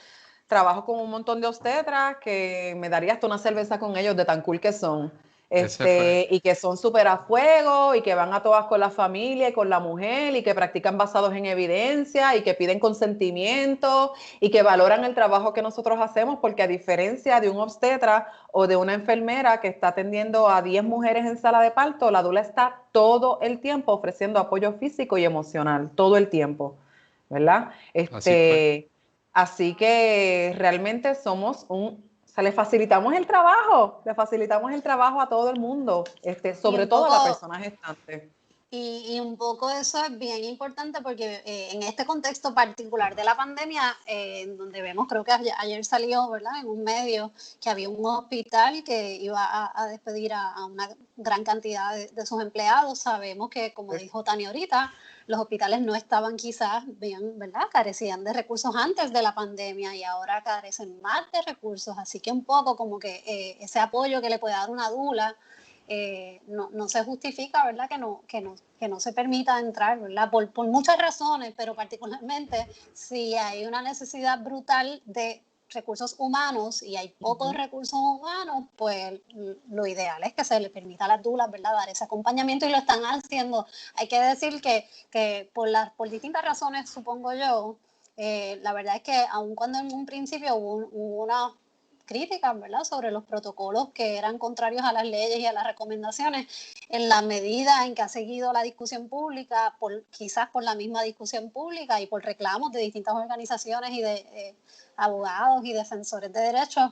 trabajo con un montón de obstetras que me daría hasta una cerveza con ellos de tan cool que son. Y que son súper a fuego y que van a todas con la familia y con la mujer y que practican basados en evidencia y que piden consentimiento y que valoran el trabajo que nosotros hacemos, porque a diferencia de un obstetra o de una enfermera que está atendiendo a 10 mujeres en sala de parto, la dula está todo el tiempo ofreciendo apoyo físico y emocional, todo el tiempo, ¿verdad? Así que realmente somos o sea, le facilitamos el trabajo a todo el mundo, sobre todo a la persona gestante. Y un poco eso es bien importante porque en este contexto particular de la pandemia, donde vemos, creo que ayer salió, ¿verdad?, en un medio que había un hospital que iba a despedir a una gran cantidad de sus empleados. Sabemos que, como dijo Tania ahorita, los hospitales no estaban quizás bien, ¿verdad?, carecían de recursos antes de la pandemia y ahora carecen más de recursos. Así que un poco como que ese apoyo que le puede dar una dula, no se justifica, ¿verdad?, que no se permita entrar, ¿verdad?, por muchas razones, pero particularmente si hay una necesidad brutal de recursos humanos y hay pocos recursos humanos, pues lo ideal es que se le permita a las dulas, ¿verdad?, dar ese acompañamiento, y lo están haciendo. Hay que decir que por distintas razones, supongo yo, la verdad es que aun cuando en un principio hubo una críticas, ¿verdad?, sobre los protocolos que eran contrarios a las leyes y a las recomendaciones, en la medida en que ha seguido la discusión pública, quizás por la misma discusión pública y por reclamos de distintas organizaciones y de abogados y defensores de derechos,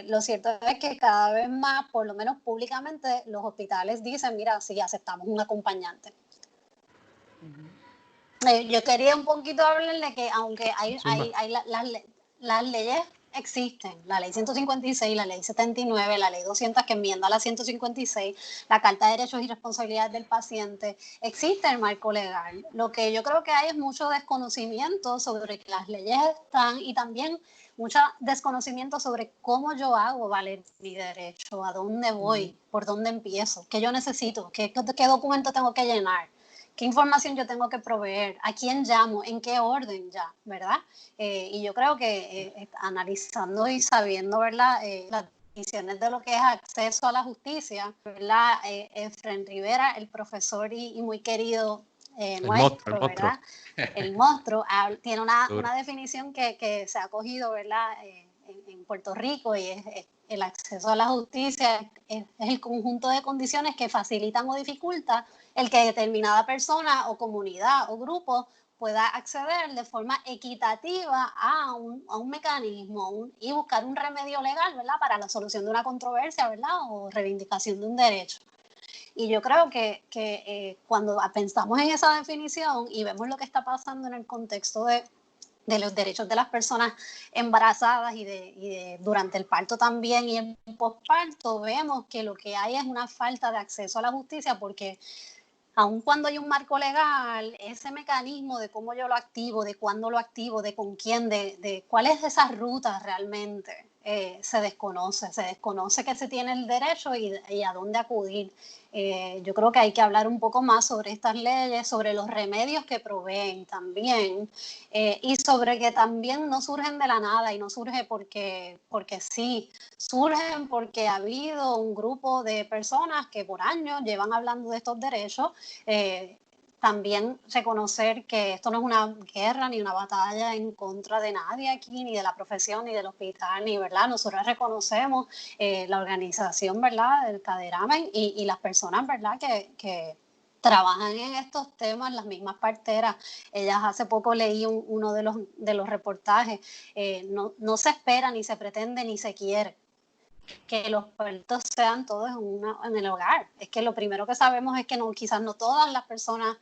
lo cierto es que cada vez más, por lo menos públicamente, los hospitales dicen, mira, sí, aceptamos un acompañante. Yo quería un poquito hablarle que aunque hay las leyes existen, la ley 156, la ley 79, la ley 200 que enmienda la 156, la Carta de Derechos y Responsabilidades del Paciente, existe el marco legal. Lo que yo creo que hay es mucho desconocimiento sobre que las leyes están, y también mucho desconocimiento sobre cómo yo hago valer mi derecho, a dónde voy, por dónde empiezo, qué yo necesito, qué documento tengo que llenar, qué información yo tengo que proveer, a quién llamo, en qué orden ya, ¿verdad? Y yo creo que analizando y sabiendo, ¿verdad?, las definiciones de lo que es acceso a la justicia, ¿verdad?, Efren Rivera, el profesor y muy querido nuestro, ¿verdad?, el monstruo, tiene una definición que se ha cogido, ¿verdad?, en Puerto Rico, y es el acceso a la justicia es el conjunto de condiciones que facilitan o dificultan el que determinada persona o comunidad o grupo pueda acceder de forma equitativa a un mecanismo y buscar un remedio legal, ¿verdad?, para la solución de una controversia, ¿verdad?, o reivindicación de un derecho. Y yo creo que cuando pensamos en esa definición y vemos lo que está pasando en el contexto de los derechos de las personas embarazadas y durante el parto también y el posparto, vemos que lo que hay es una falta de acceso a la justicia, porque aun cuando hay un marco legal, ese mecanismo de cómo yo lo activo, de cuándo lo activo, de con quién, de cuál es esa ruta realmente, se desconoce que se tiene el derecho y a dónde acudir. Yo creo que hay que hablar un poco más sobre estas leyes, sobre los remedios que proveen también, y sobre que también no surgen de la nada y no surge porque sí, surgen porque ha habido un grupo de personas que por años llevan hablando de estos derechos. También reconocer que esto no es una guerra ni una batalla en contra de nadie aquí, ni de la profesión, ni del hospital, ni, ¿verdad? Nosotros reconocemos la organización, ¿verdad?, del CADERAMEN y las personas, ¿verdad?, que trabajan en estos temas, las mismas parteras. Ellas hace poco leí uno de los reportajes. No se espera, ni se pretende, ni se quiere que los partos sean todos en el hogar. Es que lo primero que sabemos es que quizás no todas las personas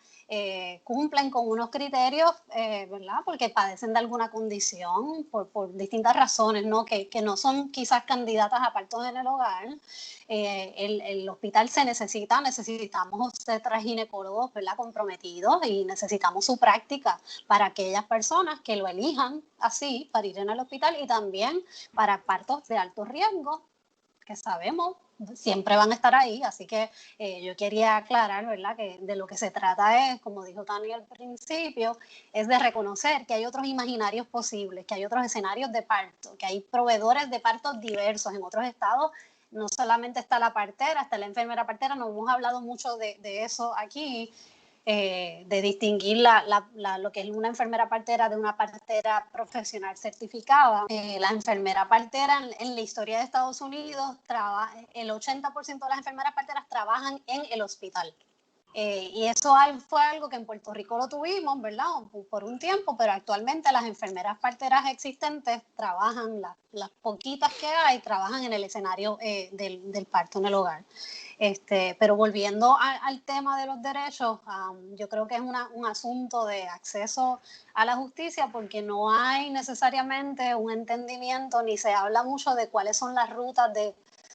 cumplen con unos criterios, ¿verdad? Porque padecen de alguna condición por distintas razones, ¿no? Que no son quizás candidatas a partos en el hogar. El hospital necesitamos obstetras ginecólogos, ¿verdad? Comprometidos, y necesitamos su práctica para aquellas personas que lo elijan así, para ir en el hospital, y también para partos de alto riesgo, que sabemos siempre van a estar ahí. Así que yo quería aclarar, ¿verdad?, que de lo que se trata es, como dijo Tania al principio, es de reconocer que hay otros imaginarios posibles, que hay otros escenarios de parto, que hay proveedores de partos diversos en otros estados. No solamente está la partera, está la enfermera partera, no hemos hablado mucho de eso aquí, de distinguir lo que es una enfermera partera de una partera profesional certificada. La enfermera partera en la historia de Estados Unidos, el 80% de las enfermeras parteras trabajan en el hospital. Y eso fue algo que en Puerto Rico lo tuvimos, ¿verdad?, por un tiempo, pero actualmente las enfermeras parteras existentes trabajan, las poquitas que hay, trabajan en el escenario del parto en el hogar. Pero volviendo al tema de los derechos, yo creo que es un asunto de acceso a la justicia, porque no hay necesariamente un entendimiento, ni se habla mucho de cuáles son las rutas de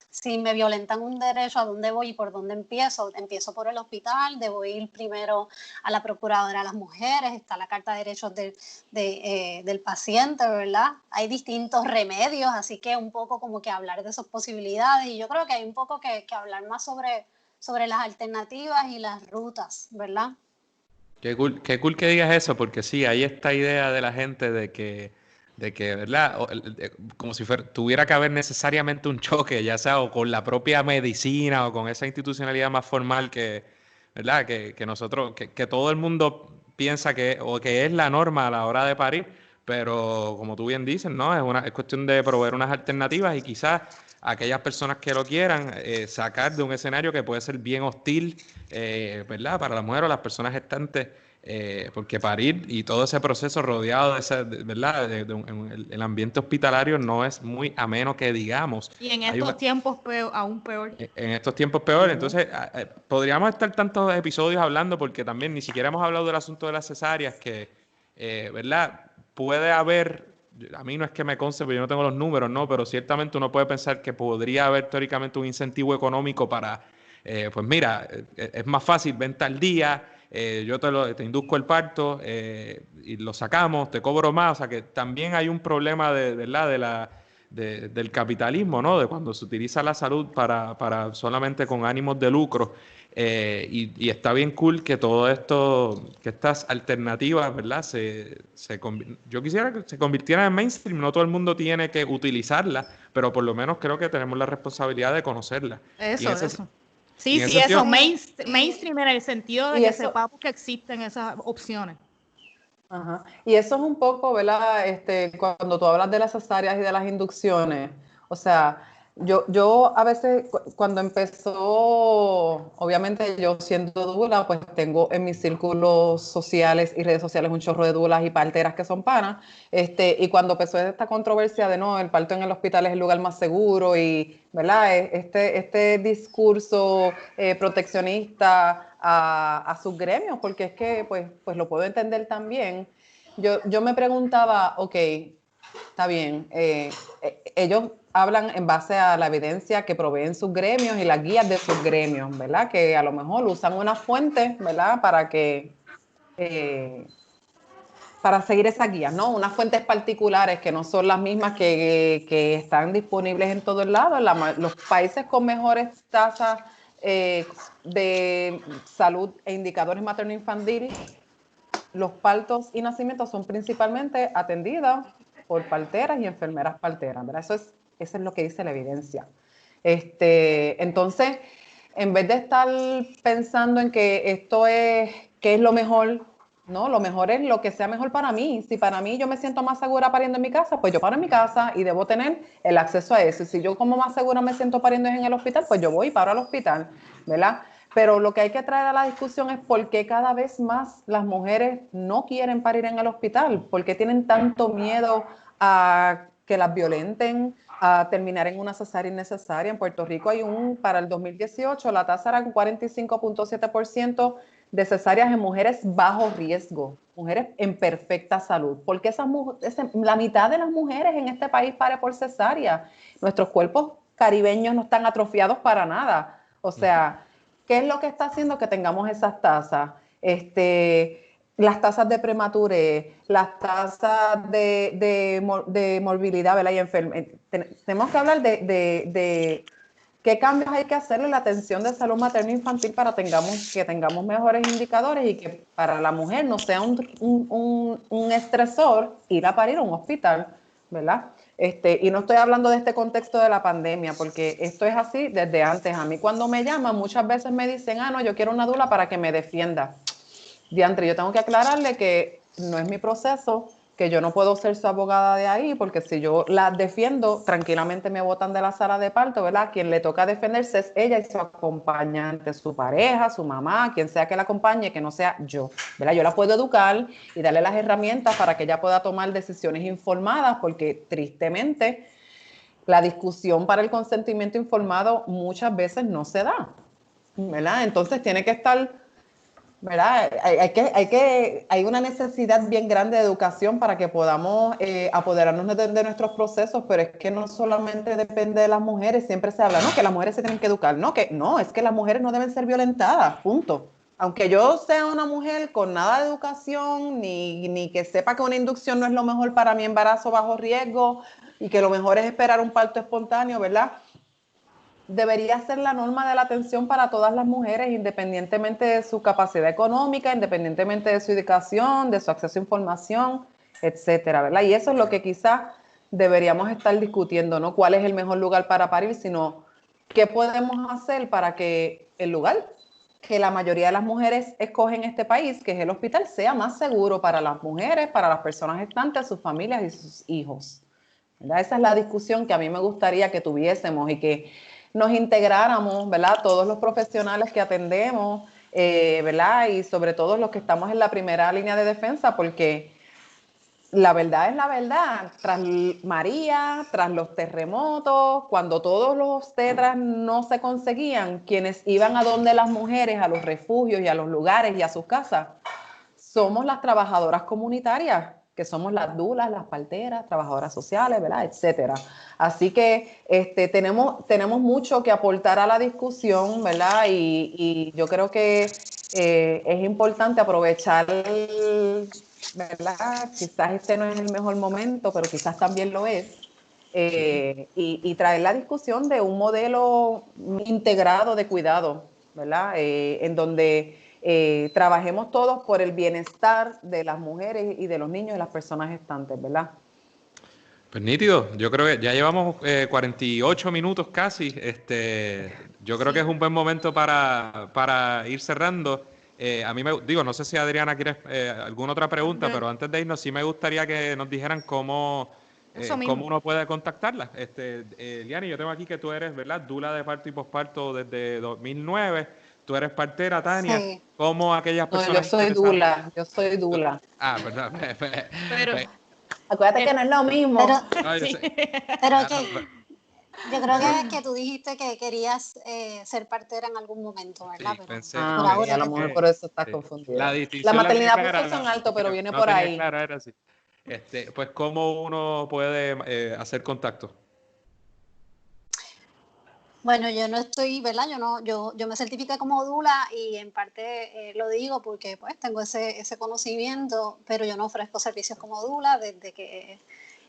si me violentan un derecho, ¿a dónde voy y por dónde empiezo? Empiezo por el hospital, debo ir primero a la Procuradora de las Mujeres, está la Carta de Derechos del paciente, ¿verdad? Hay distintos remedios, así que un poco como que hablar de esas posibilidades, y yo creo que hay un poco que hablar más sobre las alternativas y las rutas, ¿verdad? Qué cool que digas eso, porque sí, hay esta idea de la gente de que ¿verdad? Como si tuviera que haber necesariamente un choque, ya sea o con la propia medicina o con esa institucionalidad más formal que, ¿verdad? Que nosotros, que todo el mundo piensa que es la norma a la hora de parir, pero como tú bien dices, ¿no? Es cuestión de proveer unas alternativas, y quizás aquellas personas que lo quieran sacar de un escenario que puede ser bien hostil, ¿verdad? Para la mujer o las personas gestantes. Porque parir y todo ese proceso rodeado de ese, ¿verdad? El ambiente hospitalario no es muy ameno, que digamos. Y en estos tiempos aún peor. En estos tiempos peor. Entonces, podríamos estar tantos episodios hablando, porque también ni siquiera hemos hablado del asunto de las cesáreas, que, ¿verdad? Puede haber, a mí no es que me conste, porque yo no tengo los números, ¿no? Pero ciertamente uno puede pensar que podría haber teóricamente un incentivo económico para, pues mira, es más fácil, ven tal día. Yo te induzco el parto y lo sacamos, te cobro más. O sea que también hay un problema del capitalismo, ¿no? De cuando se utiliza la salud para solamente con ánimos de lucro. Y está bien cool que todo esto, que estas alternativas, ¿verdad? Yo quisiera que se convirtieran en mainstream. No todo el mundo tiene que utilizarlas, pero por lo menos creo que tenemos la responsabilidad de conocerlas. Eso. Y Sí, en sí, ese eso, sentido, mainstream en el sentido de que sepamos que existen esas opciones. Ajá. Y eso es un poco, ¿verdad? Cuando tú hablas de las cesáreas y de las inducciones, o sea, yo a veces cuando empezó, obviamente yo siendo dula, pues tengo en mis círculos sociales y redes sociales un chorro de dulas y parteras que son panas, y cuando empezó esta controversia de no, el parto en el hospital es el lugar más seguro, y, ¿verdad? Este discurso proteccionista a sus gremios, porque es que pues lo puedo entender también. Yo me preguntaba, ok, está bien, ellos hablan en base a la evidencia que proveen sus gremios y las guías de sus gremios, ¿verdad? Que a lo mejor usan una fuente, ¿verdad? Para seguir esas guías, ¿no? Unas fuentes particulares que no son las mismas que están disponibles en todo el lado. Los países con mejores tasas de salud e indicadores materno-infantil, los partos y nacimientos son principalmente atendidos por parteras y enfermeras parteras, ¿verdad? Eso es lo que dice la evidencia. Entonces, en vez de estar pensando en que esto es, qué es lo mejor, no, lo mejor es lo que sea mejor para mí. Si para mí yo me siento más segura pariendo en mi casa, pues yo paro en mi casa y debo tener el acceso a eso. Y si yo como más segura me siento pariendo en el hospital, pues yo voy y paro al hospital, ¿verdad? Pero lo que hay que traer a la discusión es por qué cada vez más las mujeres no quieren parir en el hospital, por qué tienen tanto miedo a que las violenten, a terminar en una cesárea innecesaria. En Puerto Rico para el 2018 la tasa era un 45.7% de cesáreas en mujeres bajo riesgo, mujeres en perfecta salud. Porque la mitad de las mujeres en este país pare por cesárea. Nuestros cuerpos caribeños no están atrofiados para nada. O sea, ¿qué es lo que está haciendo que tengamos esas tasas? Las tasas de prematurez, las tasas de morbilidad, ¿verdad? Y enfermedad. Tenemos que hablar de qué cambios hay que hacer en la atención de salud materno-infantil para que tengamos mejores indicadores y que para la mujer no sea un estresor ir a parir a un hospital, ¿verdad? Y no estoy hablando de este contexto de la pandemia, porque esto es así desde antes. A mí cuando me llaman, muchas veces me dicen, no, yo quiero una dula para que me defienda. Diantre, yo tengo que aclararle que no es mi proceso, que yo no puedo ser su abogada de ahí, porque si yo la defiendo, tranquilamente me botan de la sala de parto, ¿verdad? Quien le toca defenderse es ella y su acompañante, su pareja, su mamá, quien sea que la acompañe, que no sea yo, ¿verdad? Yo la puedo educar y darle las herramientas para que ella pueda tomar decisiones informadas, porque tristemente la discusión para el consentimiento informado muchas veces no se da, ¿verdad? Entonces tiene que estar... ¿verdad? Hay una necesidad bien grande de educación para que podamos apoderarnos de nuestros procesos, pero es que no solamente depende de las mujeres, siempre se habla, ¿no? Que las mujeres se tienen que educar, es que las mujeres no deben ser violentadas, punto. Aunque yo sea una mujer con nada de educación, ni que sepa que una inducción no es lo mejor para mi embarazo bajo riesgo y que lo mejor es esperar un parto espontáneo, ¿verdad? Debería ser la norma de la atención para todas las mujeres, independientemente de su capacidad económica, independientemente de su educación, de su acceso a información, etcétera, ¿verdad? Y eso es lo que quizás deberíamos estar discutiendo, no cuál es el mejor lugar para parir, sino qué podemos hacer para que el lugar que la mayoría de las mujeres escogen en este país, que es el hospital, sea más seguro para las mujeres, para las personas gestantes, sus familias y sus hijos, ¿verdad? Esa es la discusión que a mí me gustaría que tuviésemos y que nos integráramos, ¿verdad? Todos los profesionales que atendemos, ¿verdad? Y sobre todo los que estamos en la primera línea de defensa, porque la verdad es la verdad. Tras María, tras los terremotos, cuando todos los tetras no se conseguían, quienes iban a donde las mujeres, a los refugios y a los lugares y a sus casas, somos las trabajadoras comunitarias, que somos las dulas, las parteras, trabajadoras sociales, ¿verdad? Etcétera. Así que tenemos mucho que aportar a la discusión, ¿verdad? Y yo creo que es importante aprovechar, ¿verdad? Quizás este no es el mejor momento, pero quizás también lo es. Y traer la discusión de un modelo integrado de cuidado, ¿verdad? En donde trabajemos todos por el bienestar de las mujeres y de los niños y las personas gestantes, ¿verdad? Pues nítido, yo creo que ya llevamos 48 minutos casi. Yo creo que es un buen momento para ir cerrando. A mí no sé si Adriana quiere alguna otra pregunta, pero antes de irnos sí me gustaría que nos dijeran cómo uno puede contactarla. Liani, yo tengo aquí que tú eres, ¿verdad? Dula de parto y posparto desde 2009. Tú eres partera, Tania. Sí. ¿Cómo aquellas personas No, yo soy dula. Ah, verdad. Pero, Acuérdate que no es lo mismo. No, yo sí. sé. Pero yo creo que tú dijiste que querías ser partera en algún momento, ¿verdad? Sí, Pero pensé. por Ok, ahora a lo mejor por eso estás Sí. confundida. La La distinción maternidad tenía puso clara, en alto, pero viene no por tenía ahí. clara, era así. Pues cómo uno puede hacer contacto. bueno, yo no estoy, ¿verdad? Yo me certifiqué como dula y en parte lo digo porque pues tengo ese conocimiento, pero yo no ofrezco servicios como dula desde que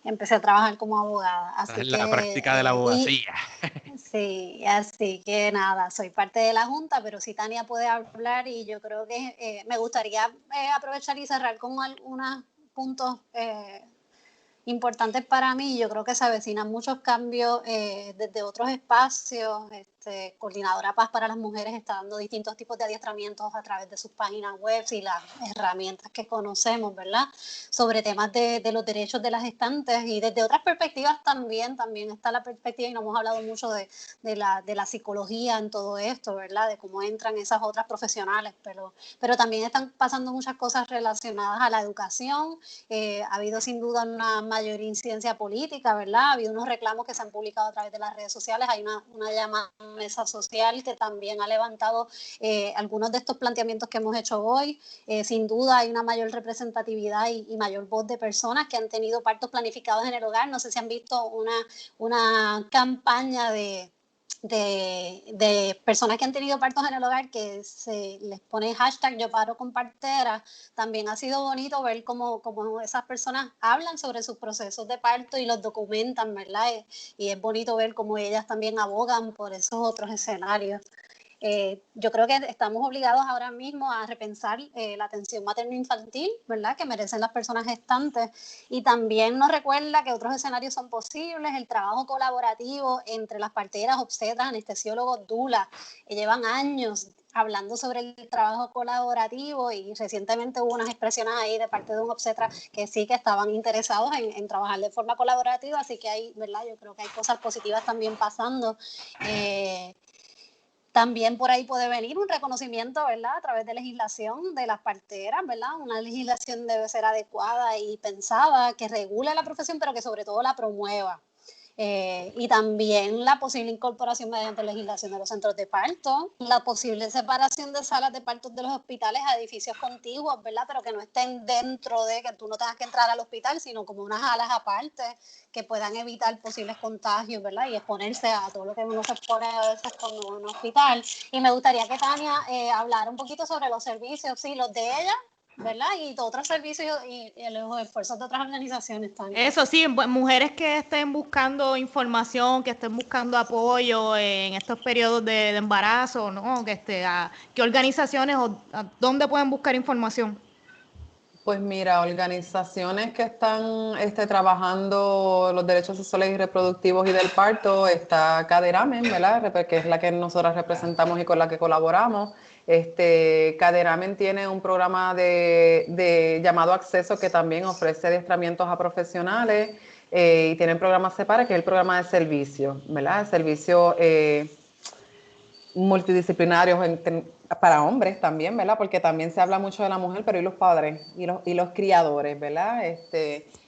empecé a trabajar como abogada. Estás Así en que, la práctica de la abogacía. sí, así que nada, soy parte de la Junta, pero sí Tania puede hablar y yo creo que me gustaría aprovechar y cerrar con algunos puntos importantes para mí. Yo creo que se avecinan muchos cambios desde otros espacios. Coordinadora Paz para las Mujeres está dando distintos tipos de adiestramientos a través de sus páginas web y las herramientas que conocemos, ¿verdad? Sobre temas de los derechos de las gestantes y desde otras perspectivas también está la perspectiva, y no hemos hablado mucho de la psicología en todo esto, ¿verdad? De cómo entran esas otras profesionales, pero también están pasando muchas cosas relacionadas a la educación. Ha habido sin duda una mayor incidencia política, ¿verdad? Ha habido unos reclamos que se han publicado a través de las redes sociales, hay una llamada mesa social que también ha levantado algunos de estos planteamientos que hemos hecho hoy. Sin duda hay una mayor representatividad y mayor voz de personas que han tenido partos planificados en el hogar. No sé si han visto una campaña de personas que han tenido partos en el hogar que se les pone hashtag yo paro con partera. También ha sido bonito ver cómo esas personas hablan sobre sus procesos de parto y los documentan, ¿verdad? Y es bonito ver cómo ellas también abogan por esos otros escenarios. Yo creo que estamos obligados ahora mismo a repensar la atención materno-infantil, ¿verdad?, que merecen las personas gestantes, y también nos recuerda que otros escenarios son posibles. El trabajo colaborativo entre las parteras, obstetras, anestesiólogos, dulas, llevan años hablando sobre el trabajo colaborativo, y recientemente hubo unas expresiones ahí de parte de un obstetra que sí que estaban interesados en trabajar de forma colaborativa, así que hay, ¿verdad?, yo creo que hay cosas positivas también pasando. También por ahí puede venir un reconocimiento, ¿verdad?, a través de legislación de las parteras, ¿verdad? Una legislación debe ser adecuada y pensada, que regule la profesión, pero que sobre todo la promueva. Y también la posible incorporación mediante legislación de los centros de parto, la posible separación de salas de partos de los hospitales a edificios contiguos, ¿verdad?, pero que no estén dentro de que tú no tengas que entrar al hospital, sino como unas alas aparte que puedan evitar posibles contagios, ¿verdad?, y exponerse a todo lo que uno se expone a veces cuando va a un hospital. Y me gustaría que Tania hablara un poquito sobre los servicios, sí, los de ella, ¿verdad?, y otros servicios y los esfuerzos de otras organizaciones también. Eso sí, mujeres que estén buscando información, que estén buscando apoyo en estos periodos de embarazo, ¿no? ¿Qué organizaciones o dónde pueden buscar información? Pues mira, organizaciones que están trabajando los derechos sexuales y reproductivos y del parto, está Caderamen, ¿verdad?, que es la que nosotras representamos y con la que colaboramos. Caderamen tiene un programa de llamado Acceso, que también ofrece adiestramientos a profesionales, y tienen programas separados, que es el programa de servicio, ¿verdad? El servicio multidisciplinarios para hombres también, ¿verdad? Porque también se habla mucho de la mujer, pero y los padres y los criadores, ¿verdad?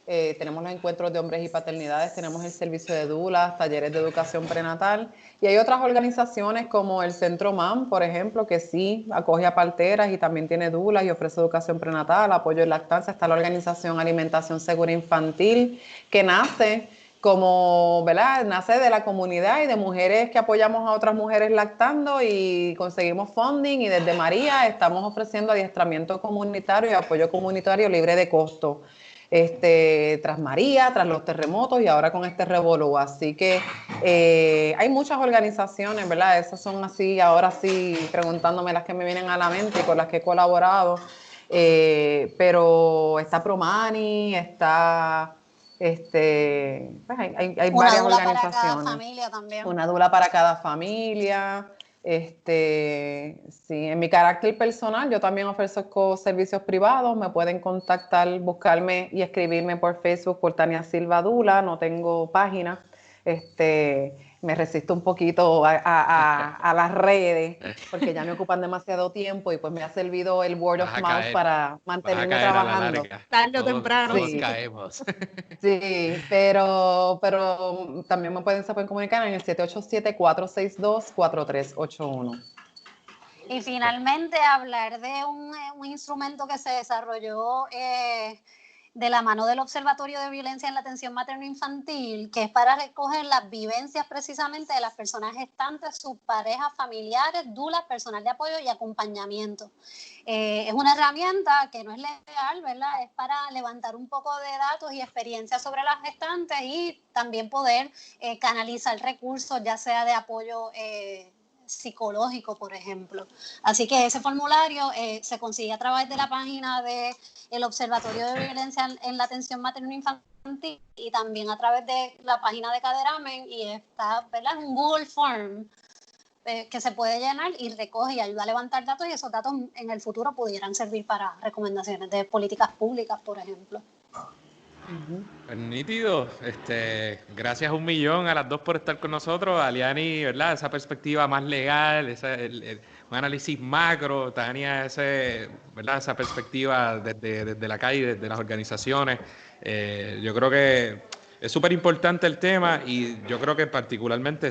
Tenemos los encuentros de hombres y paternidades, tenemos el servicio de dulas, talleres de educación prenatal, y hay otras organizaciones como el Centro MAM, por ejemplo, que sí acoge a parteras y también tiene dulas y ofrece educación prenatal, apoyo en lactancia. Está la organización Alimentación Segura Infantil, que nace como, ¿verdad?, nace de la comunidad y de mujeres que apoyamos a otras mujeres lactando, y conseguimos funding, y desde María estamos ofreciendo adiestramiento comunitario y apoyo comunitario libre de costo, tras María, tras los terremotos y ahora con este revolú. Así que hay muchas organizaciones, ¿verdad? Esas son así, ahora sí, preguntándome las que me vienen a la mente y con las que he colaborado, pero está Promani, está... pues hay varias dula organizaciones. Para cada familia también. Una dula para cada familia. Sí, en mi carácter personal, yo también ofrezco servicios privados. Me pueden contactar, buscarme y escribirme por Facebook por Tania Silva Dula. No tengo página. Me resisto un poquito a las redes, porque ya me ocupan demasiado tiempo, y pues me ha servido el word of mouth para mantenerme trabajando. Tarde o temprano. Todos Sí. caemos. Sí, pero también se pueden comunicar en el 787-462-4381. Y finalmente hablar de un instrumento que se desarrolló de la mano del Observatorio de Violencia en la Atención Materno-Infantil, que es para recoger las vivencias precisamente de las personas gestantes, sus parejas, familiares, dulas, personal de apoyo y acompañamiento. Es una herramienta que no es legal, ¿verdad? Es para levantar un poco de datos y experiencias sobre las gestantes, y también poder canalizar recursos, ya sea de apoyo psicológico, por ejemplo. Así que ese formulario se consigue a través de la página del Observatorio de Violencia en la Atención Materno-Infantil, y también a través de la página de Caderamen, y está, ¿verdad?, un Google Form que se puede llenar y recoge y ayuda a levantar datos, y esos datos en el futuro pudieran servir para recomendaciones de políticas públicas, por ejemplo. Pues nítido. Gracias un millón a las dos por estar con nosotros. A Liani, ¿verdad?, esa perspectiva más legal, un análisis macro. Tania, ¿verdad?, esa perspectiva desde la calle, desde las organizaciones. Yo creo que es súper importante el tema y yo creo que particularmente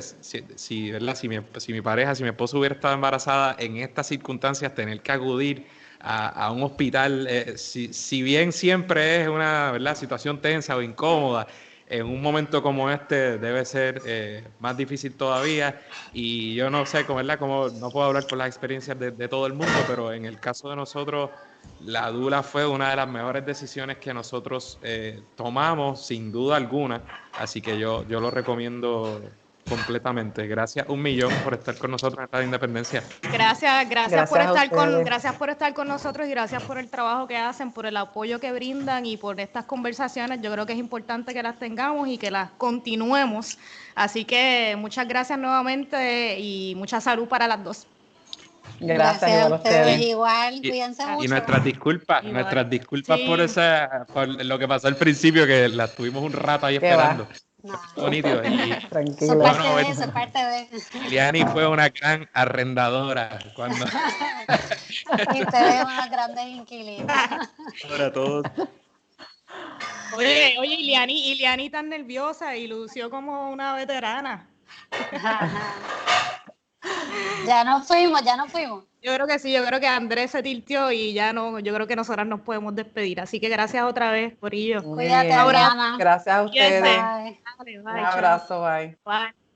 ¿verdad? Si mi pareja, si mi esposa hubiera estado embarazada en estas circunstancias, tener que acudir a un hospital, si bien siempre es una, ¿verdad?, situación tensa o incómoda, en un momento como este debe ser más difícil todavía. Y yo no sé, ¿verdad?, como no puedo hablar por las experiencias de todo el mundo, pero en el caso de nosotros, la dula fue una de las mejores decisiones que nosotros tomamos, sin duda alguna. Así que yo lo recomiendo completamente. Gracias 1.000.000 por estar con nosotros en esta Independencia. Gracias ustedes. gracias por estar con nosotros y gracias por el trabajo que hacen, por el apoyo que brindan y por estas conversaciones. Yo creo que es importante que las tengamos y que las continuemos. Así que muchas gracias nuevamente y mucha salud para las dos. Gracias igual a ustedes. Igual, cuídense mucho. Y nuestras disculpas Sí. por lo que pasó al principio, que las tuvimos un rato ahí esperando. No. Bonito. Tranquilo. Eso es parte de. Liliani fue una gran arrendadora cuando Y ustedes unas grandes inquilinas. para todos. Oye, Iliani tan nerviosa y lució como una veterana. Ya nos fuimos. Yo creo que sí, yo creo que Andrés se tilteó y ya no, yo creo que nosotras nos podemos despedir. Así que gracias otra vez, Corillo. Cuídate, Bien. Adriana. Gracias a ustedes. Bye. Dale, bye, Un abrazo, bye. chao. Bye.